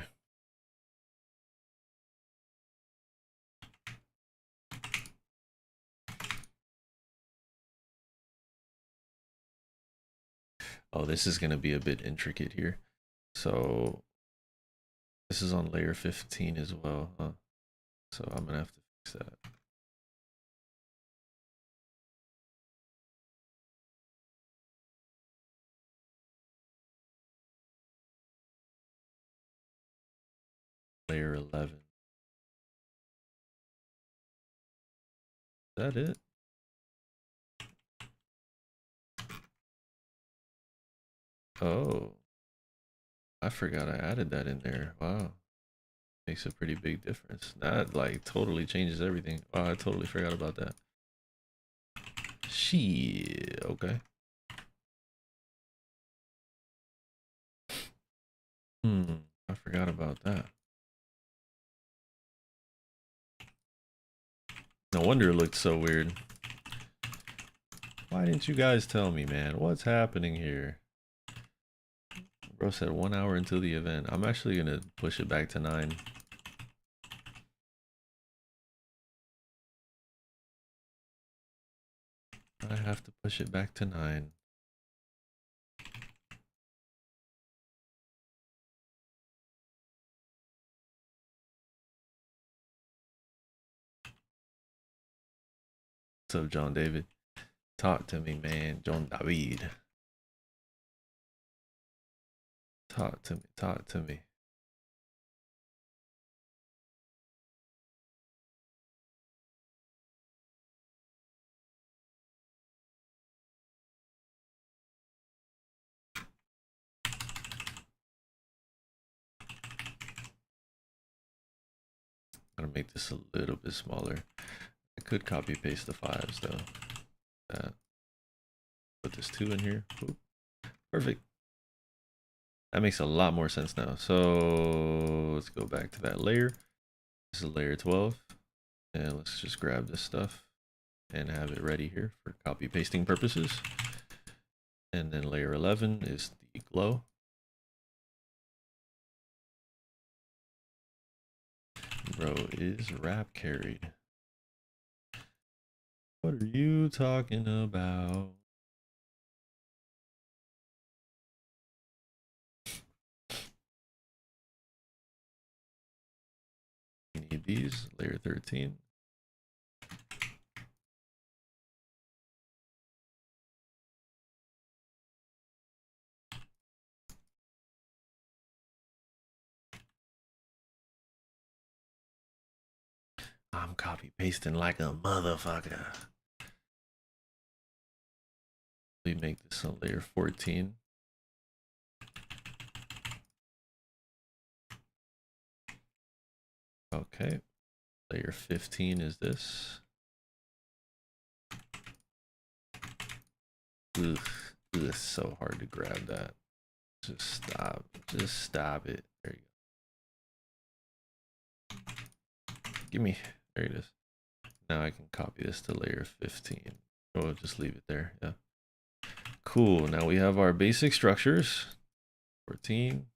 Oh, this is gonna be a bit intricate here. So this is on layer 15 as well, huh? So I'm gonna have to fix that. Layer 11. Is that it? Oh, I forgot I added that in there. Wow. Makes a pretty big difference. That like totally changes everything. Wow, I totally forgot about that. Shit. Okay. I forgot about that. No wonder it looked so weird. Why didn't you guys tell me, man? What's happening here? Bro said 1 hour until the event. I'm actually gonna push it back to 9. I have to push it back to 9. What's up, John David? Talk to me, man. John David. Talk to me. Talk to me. I'm gonna make this a little bit smaller. I could copy paste the 5s though. Put this 2 in here. Oop. Perfect. That makes a lot more sense now. So let's go back to that layer. This is layer 12. And let's just grab this stuff and have it ready here for copy pasting purposes. And then layer 11 is the glow. Bro is rap carried. What are you talking about? We need these, layer 13. I'm copy pasting like a motherfucker. We make this on layer 14. Okay, layer 15 is this. Ugh, it's so hard to grab that. Just stop it. There you go. Give me. There it is. Now I can copy this to layer 15. Or just leave it there. Yeah. Cool. Now we have our basic structures. 14,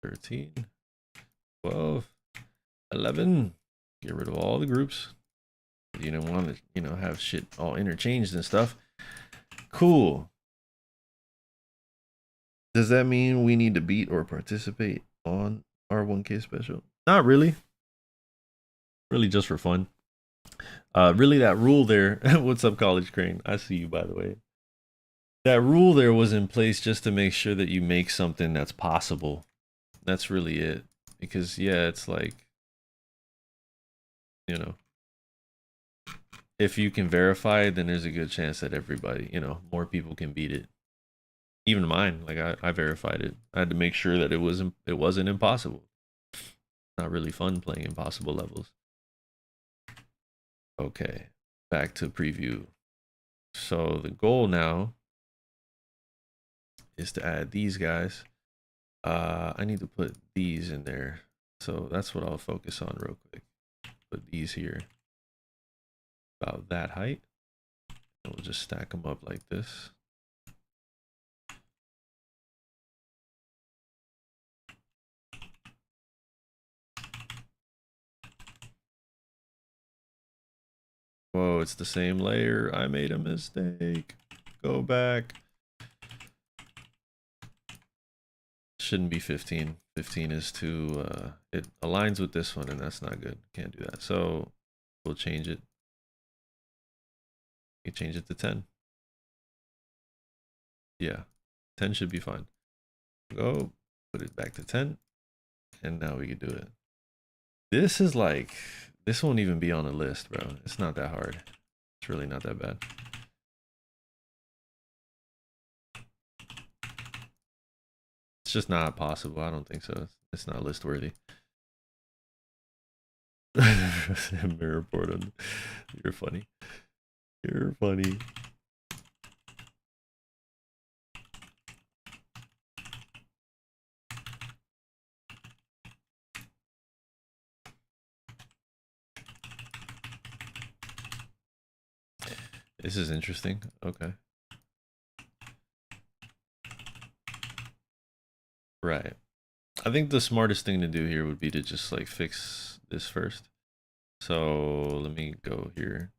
13, 12, 11. Get rid of all the groups. You don't want to, you know, have shit all interchanged and stuff. Cool. Does that mean we need to beat or participate on our 1K special? Not really. Really just for fun. Really that rule there. What's up, College Crane? I see you, by the way. That rule there was in place just to make sure that you make something that's possible. That's really it. Because yeah, it's like, you know, if you can verify it, then there's a good chance that everybody, you know, more people can beat it. Even mine, like I verified it. I had to make sure that it wasn't impossible. Not really fun playing impossible levels. Okay, back to preview. So the goal now is to add these guys. I need to put these in there. So that's what I'll focus on real quick. Put these here. About that height. And we'll just stack them up like this. Whoa, it's the same layer. I made a mistake. Go back. Shouldn't be 15. 15 is too, it aligns with this one and that's not good. Can't do that. So we'll change it. You change it to 10. Yeah, 10 should be fine. Go, put it back to 10. And now we can do it. This is like, this won't even be on a list, bro. It's not that hard. It's really not that bad. It's just not possible. I don't think so. It's not list worthy. Mirror board on. You're funny. You're funny. This is interesting. Okay. Right. I think the smartest thing to do here would be to just like fix this first. So let me go here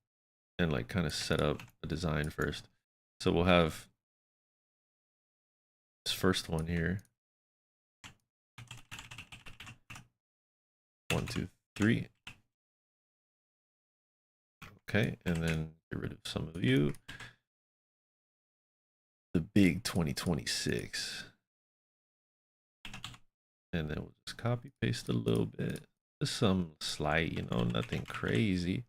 and like kind of set up the design first. So we'll have this first one here. 1, 2, 3. Okay, and then get rid of some of you. The big 2026. And then we'll just copy paste a little bit. Just some slight, you know, nothing crazy.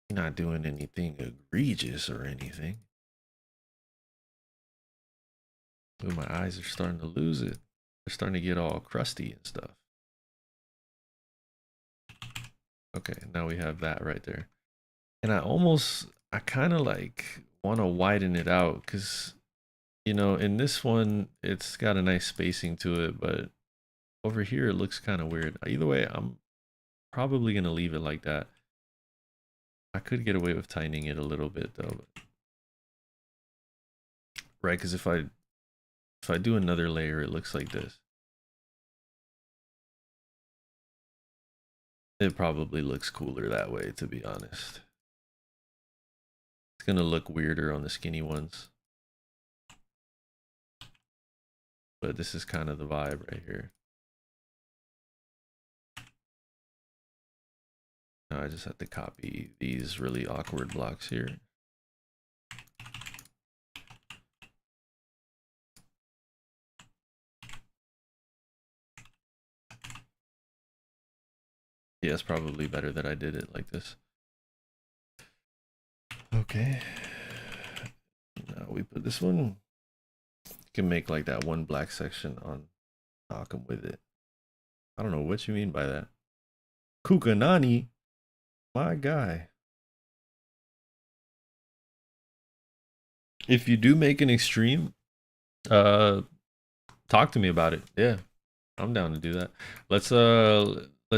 You're not doing anything egregious or anything. Ooh, my eyes are starting to lose it. They're starting to get all crusty and stuff. Okay, now we have that right there. And I kind of like want to widen it out because, you know, in this one, it's got a nice spacing to it, but over here, it looks kind of weird. Either way, I'm probably going to leave it like that. I could get away with tightening it a little bit though. But... right, because if I do another layer, it looks like this. It probably looks cooler that way, to be honest. It's going to look weirder on the skinny ones. But this is kind of the vibe right here. Now I just have to copy these really awkward blocks here. Yeah, it's probably better that I did it like this. Okay. Now we put this one. You can make like that one black section on knock them with it. I don't know what you mean by that. Kukanani, my guy. If you do make an extreme, talk to me about it. Yeah, I'm down to do that. Let's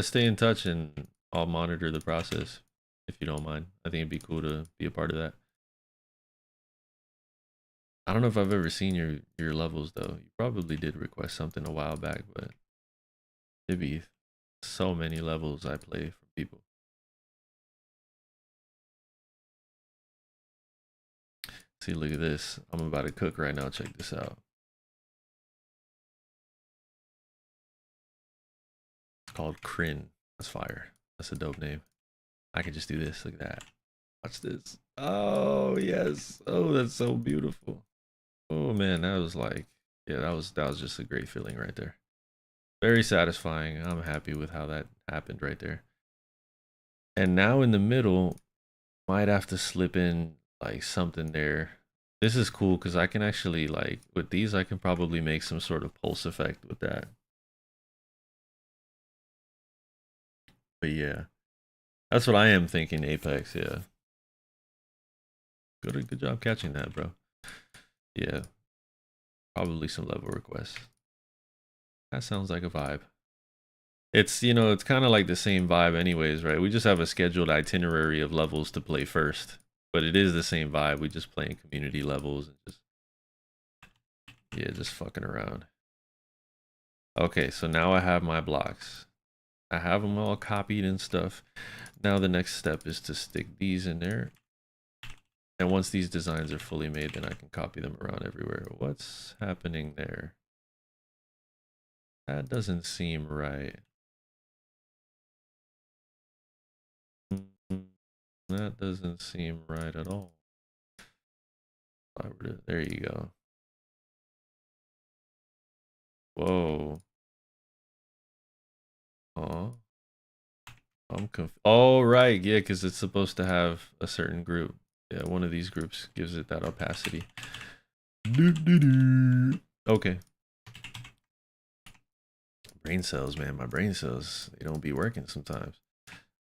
stay in touch and I'll monitor the process if you don't mind. I think it'd be cool to be a part of that. I don't know if I've ever seen your levels though. You probably did request something a while back, but it'd be so many levels I play from people. See, look at this. I'm about to cook right now. Check this out. It's called Crin. That's fire. That's a dope name. I could just do this. Look at that. Watch this. Oh yes. Oh, that's so beautiful. Oh man, that was like, yeah, that was just a great feeling right there. Very satisfying. I'm happy with how that happened right there. And now in the middle, might have to slip in like something there. This is cool because I can actually like with these I can probably make some sort of pulse effect with that. But yeah, that's what I am thinking, Apex. Yeah, good job catching that, bro. Yeah, probably some level requests. That sounds like a vibe. It's, you know, it's kind of like the same vibe anyways, right? We just have a scheduled itinerary of levels to play first, but it is the same vibe. We just playing community levels and just, yeah, just fucking around. Okay, so now I have my blocks. I have them all copied and stuff. Now the next step is to stick these in there. And once these designs are fully made, then I can copy them around everywhere. What's happening there? That doesn't seem right. That doesn't seem right at all. There you go. Whoa. Oh. I'm confused. Oh, right. Yeah, because it's supposed to have a certain group. Yeah, one of these groups gives it that opacity. Okay. Brain cells, man. My brain cells, they don't be working sometimes.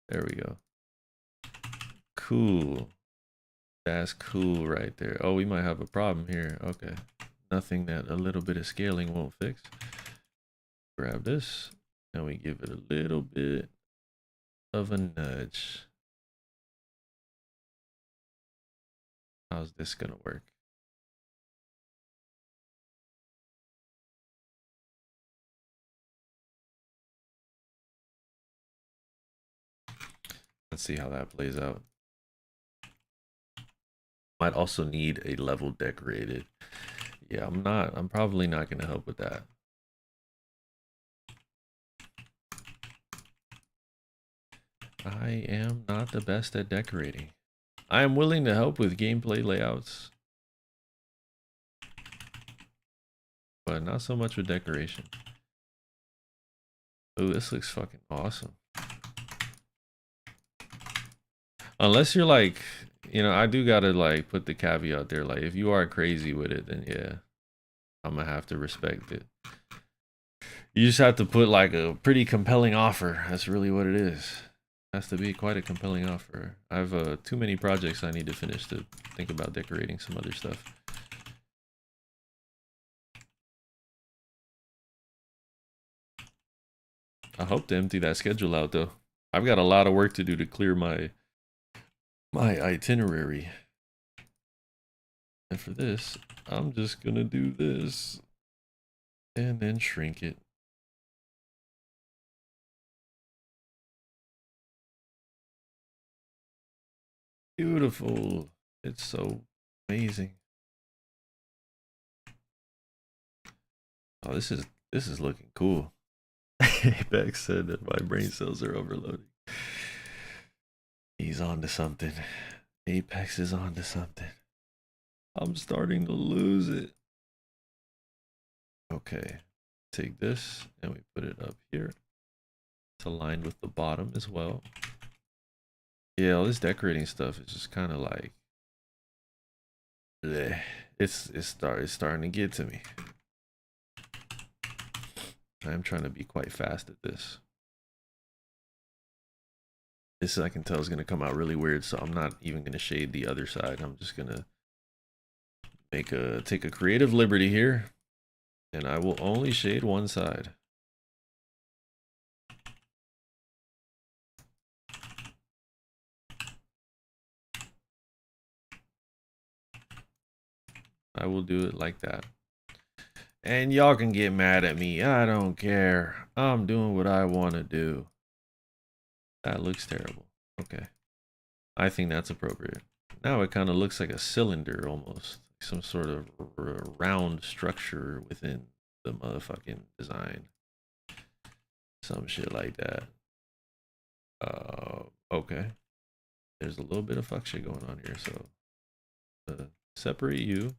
There we go. Cool. That's cool right there. Oh, we might have a problem here. Okay. Nothing that a little bit of scaling won't fix. Grab this and we give it a little bit of a nudge. How's this gonna work? Let's see how that plays out. Might also need a level decorated. Yeah, I'm probably not gonna help with that. I am not the best at decorating. I am willing to help with gameplay layouts, but not so much with decoration. Oh, this looks fucking awesome. Unless you're like, you know, I do gotta like put the caveat there. Like, if you are crazy with it, then yeah, I'm gonna have to respect it. You just have to put like a pretty compelling offer. That's really what it is. Has to be quite a compelling offer. I have too many projects I need to finish to think about decorating some other stuff. I hope to empty that schedule out though. I've got a lot of work to do to clear my itinerary. And for this, I'm just gonna do this and then shrink it. Beautiful. It's so amazing. Oh, this is looking cool. Apex said that my brain cells are overloading. He's on to something. Apex is on to something. I'm starting to lose it. Okay. Take this and we put it up here. It's aligned with the bottom as well. Yeah, all this decorating stuff is just kind of like, bleh. It's starting to get to me. I'm trying to be quite fast at this. This I can tell is going to come out really weird, so I'm not even going to shade the other side. I'm just going to take a creative liberty here, and I will only shade one side. I will do it like that. And y'all can get mad at me. I don't care. I'm doing what I want to do. That looks terrible. Okay. I think that's appropriate. Now it kind of looks like a cylinder almost. Some sort of round structure within the motherfucking design. Some shit like that. Okay. There's a little bit of fuck shit going on here. So separate you.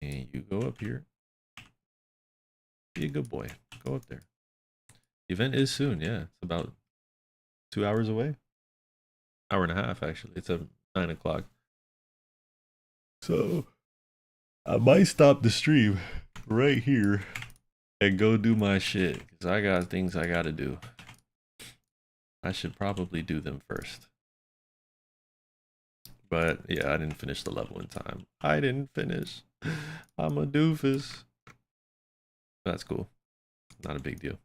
And you go up here. Be a good boy. Go up there. The event is soon, yeah. It's about 2 hours away. Hour and a half, actually. It's at 9 o'clock. So I might stop the stream right here and go do my shit. Because I got things I gotta do. I should probably do them first. But yeah, I didn't finish the level in time. I didn't finish. I'm a doofus. That's cool. Not a big deal.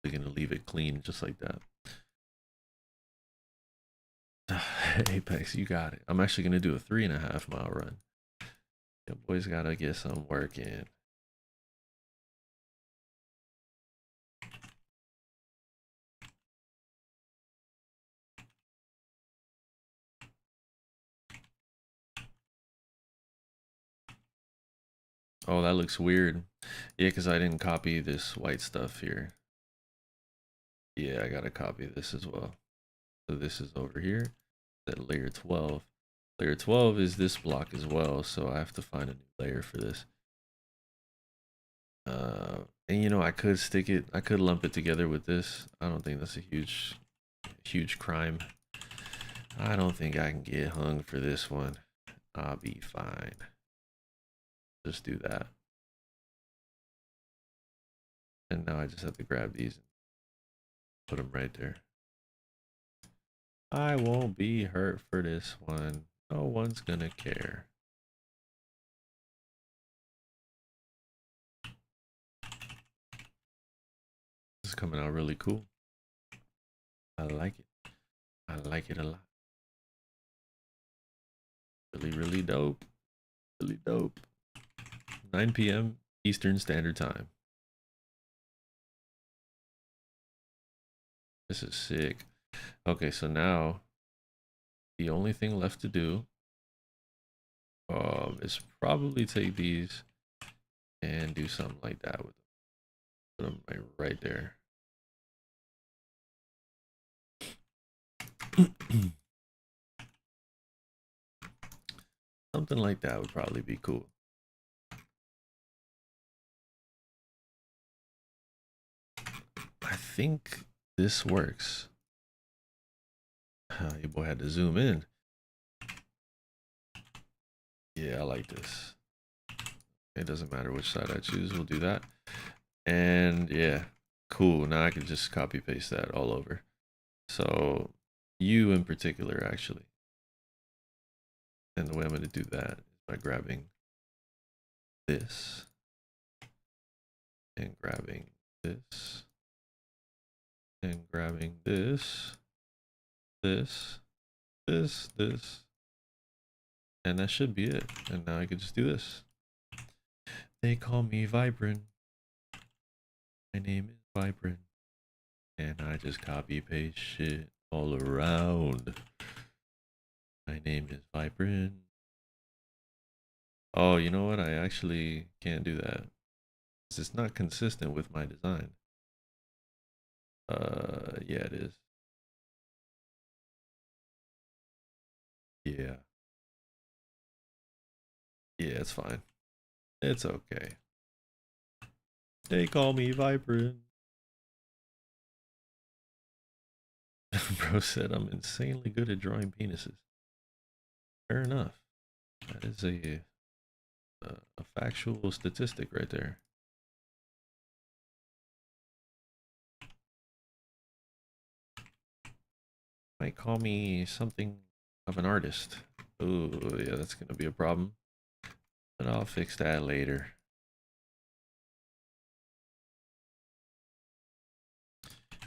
We're gonna leave it clean just like that. Apex, you got it. I'm actually gonna do a 3.5 mile run. Yeah, boys gotta get some work in. Oh, that looks weird. Yeah, because I didn't copy this white stuff here. Yeah, I gotta copy this as well. So this is over here at layer 12. Layer 12 is this block as well, so I have to find a new layer for this. And you know, I could stick it, I could lump it together with this. I don't think that's a huge crime. I don't think I can get hung for this one. I'll be fine. Just do that. And now I just have to grab these and put them right there. I won't be hurt for this one. No one's gonna care. This is coming out really cool. I like it. I like it a lot. Really dope. Really dope. 9 p.m. Eastern Standard Time. This is sick. Okay, so now the only thing left to do is probably take these and do something like that with them. Put them right there. Something like that would probably be cool. I think this works. Your boy had to zoom in. Yeah, I like this. It doesn't matter which side I choose, we'll do that. And yeah, cool. Now I can just copy paste that all over. So you in particular, actually. And the way I'm going to do that is by grabbing this and grabbing this and grabbing this, this, and that should be it. And now I can just do this. They call me Vibrant. My name is Vibrant. And I just copy paste shit all around. My name is Vibrant. Oh, you know what? I actually can't do that. It's not consistent with my design. Yeah, it is. Yeah. Yeah, it's fine. It's okay. They call me Vibrant. Bro said I'm insanely good at drawing penises. Fair enough. That is a factual statistic right there. Might call me something of an artist. Oh yeah, that's gonna be a problem. But I'll fix that later.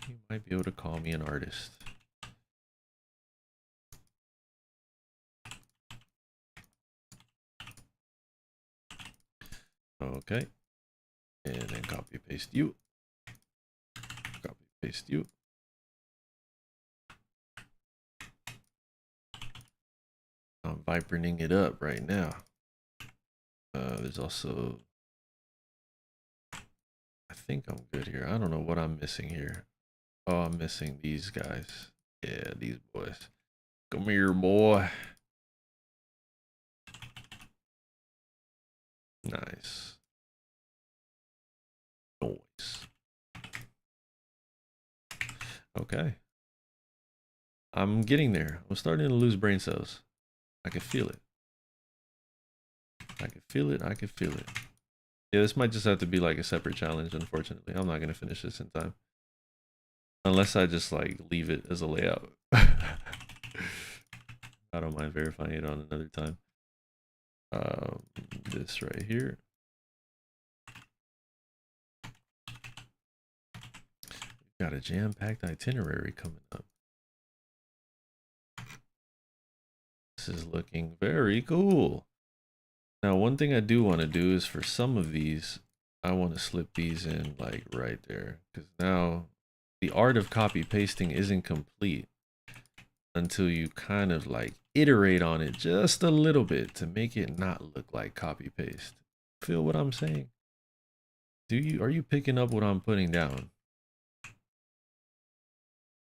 You might be able to call me an artist. Okay. And then copy paste you. Copy paste you. I'm vipering it up right now. There's also, I think I'm good here. I don't know what I'm missing here. Oh, I'm missing these guys. Yeah, these boys. Come here, boy. Nice. Noise. Okay. I'm getting there. I'm starting to lose brain cells. I can feel it. I can feel it. I can feel it. Yeah, this might just have to be like a separate challenge, unfortunately. I'm not going to finish this in time. Unless I just like leave it as a layout. I don't mind verifying it on another time. This right here. Got a jam-packed itinerary coming up. This is looking very cool. Now, one thing I do want to do is for some of these, I want to slip these in like right there. Because now the art of copy pasting isn't complete until you kind of like iterate on it just a little bit to make it not look like copy paste. Feel what I'm saying? Are you picking up what I'm putting down?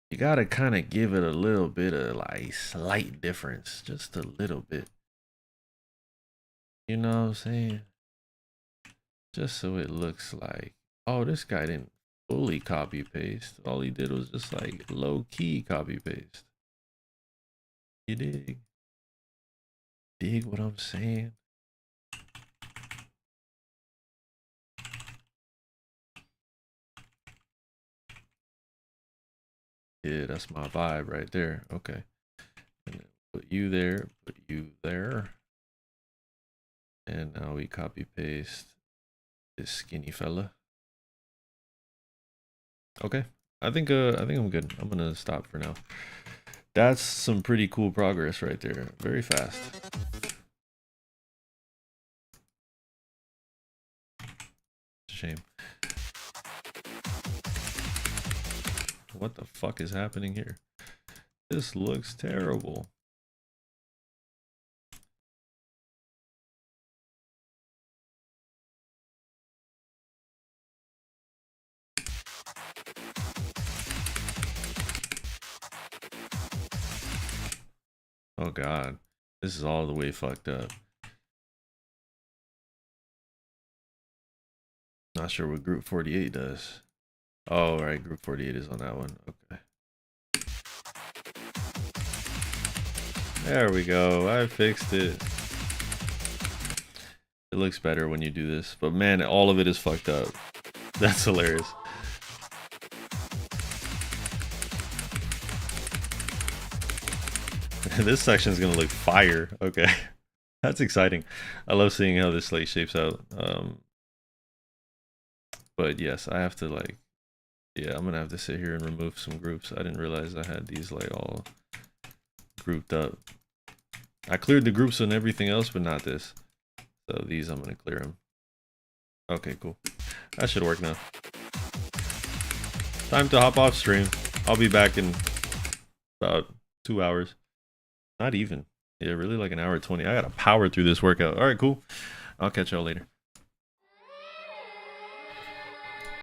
You gotta kind of give it a little bit of like slight difference, just a little bit. You know what I'm saying? Just so it looks like, oh, this guy didn't fully copy paste. All he did was just like low key copy paste. You dig? Dig what I'm saying? Yeah, that's my vibe right there. Okay. And then put you there, put you there. And now we copy paste this skinny fella. Okay. I think I'm good. I'm gonna stop for now. That's some pretty cool progress right there. Very fast. Shame. What the fuck is happening here? This looks terrible. Oh god, this is all the way fucked up. Not sure what group 48 does. Oh, right, group 48 is on that one. Okay. There we go. I fixed it. It looks better when you do this, but man, all of it is fucked up. That's hilarious. This section is gonna look fire. Okay. That's exciting. I love seeing how this like shapes out. But yes, I have to like, yeah, I'm gonna have to sit here and remove some groups. I didn't realize I had these like all grouped up. I cleared the groups and everything else, but not this. So these I'm gonna clear them. Okay, cool. That should work now. Time to hop off stream. I'll be back in about 2 hours. Not even. Yeah, really like an hour 20. I gotta power through this workout. All right, cool. I'll catch y'all later.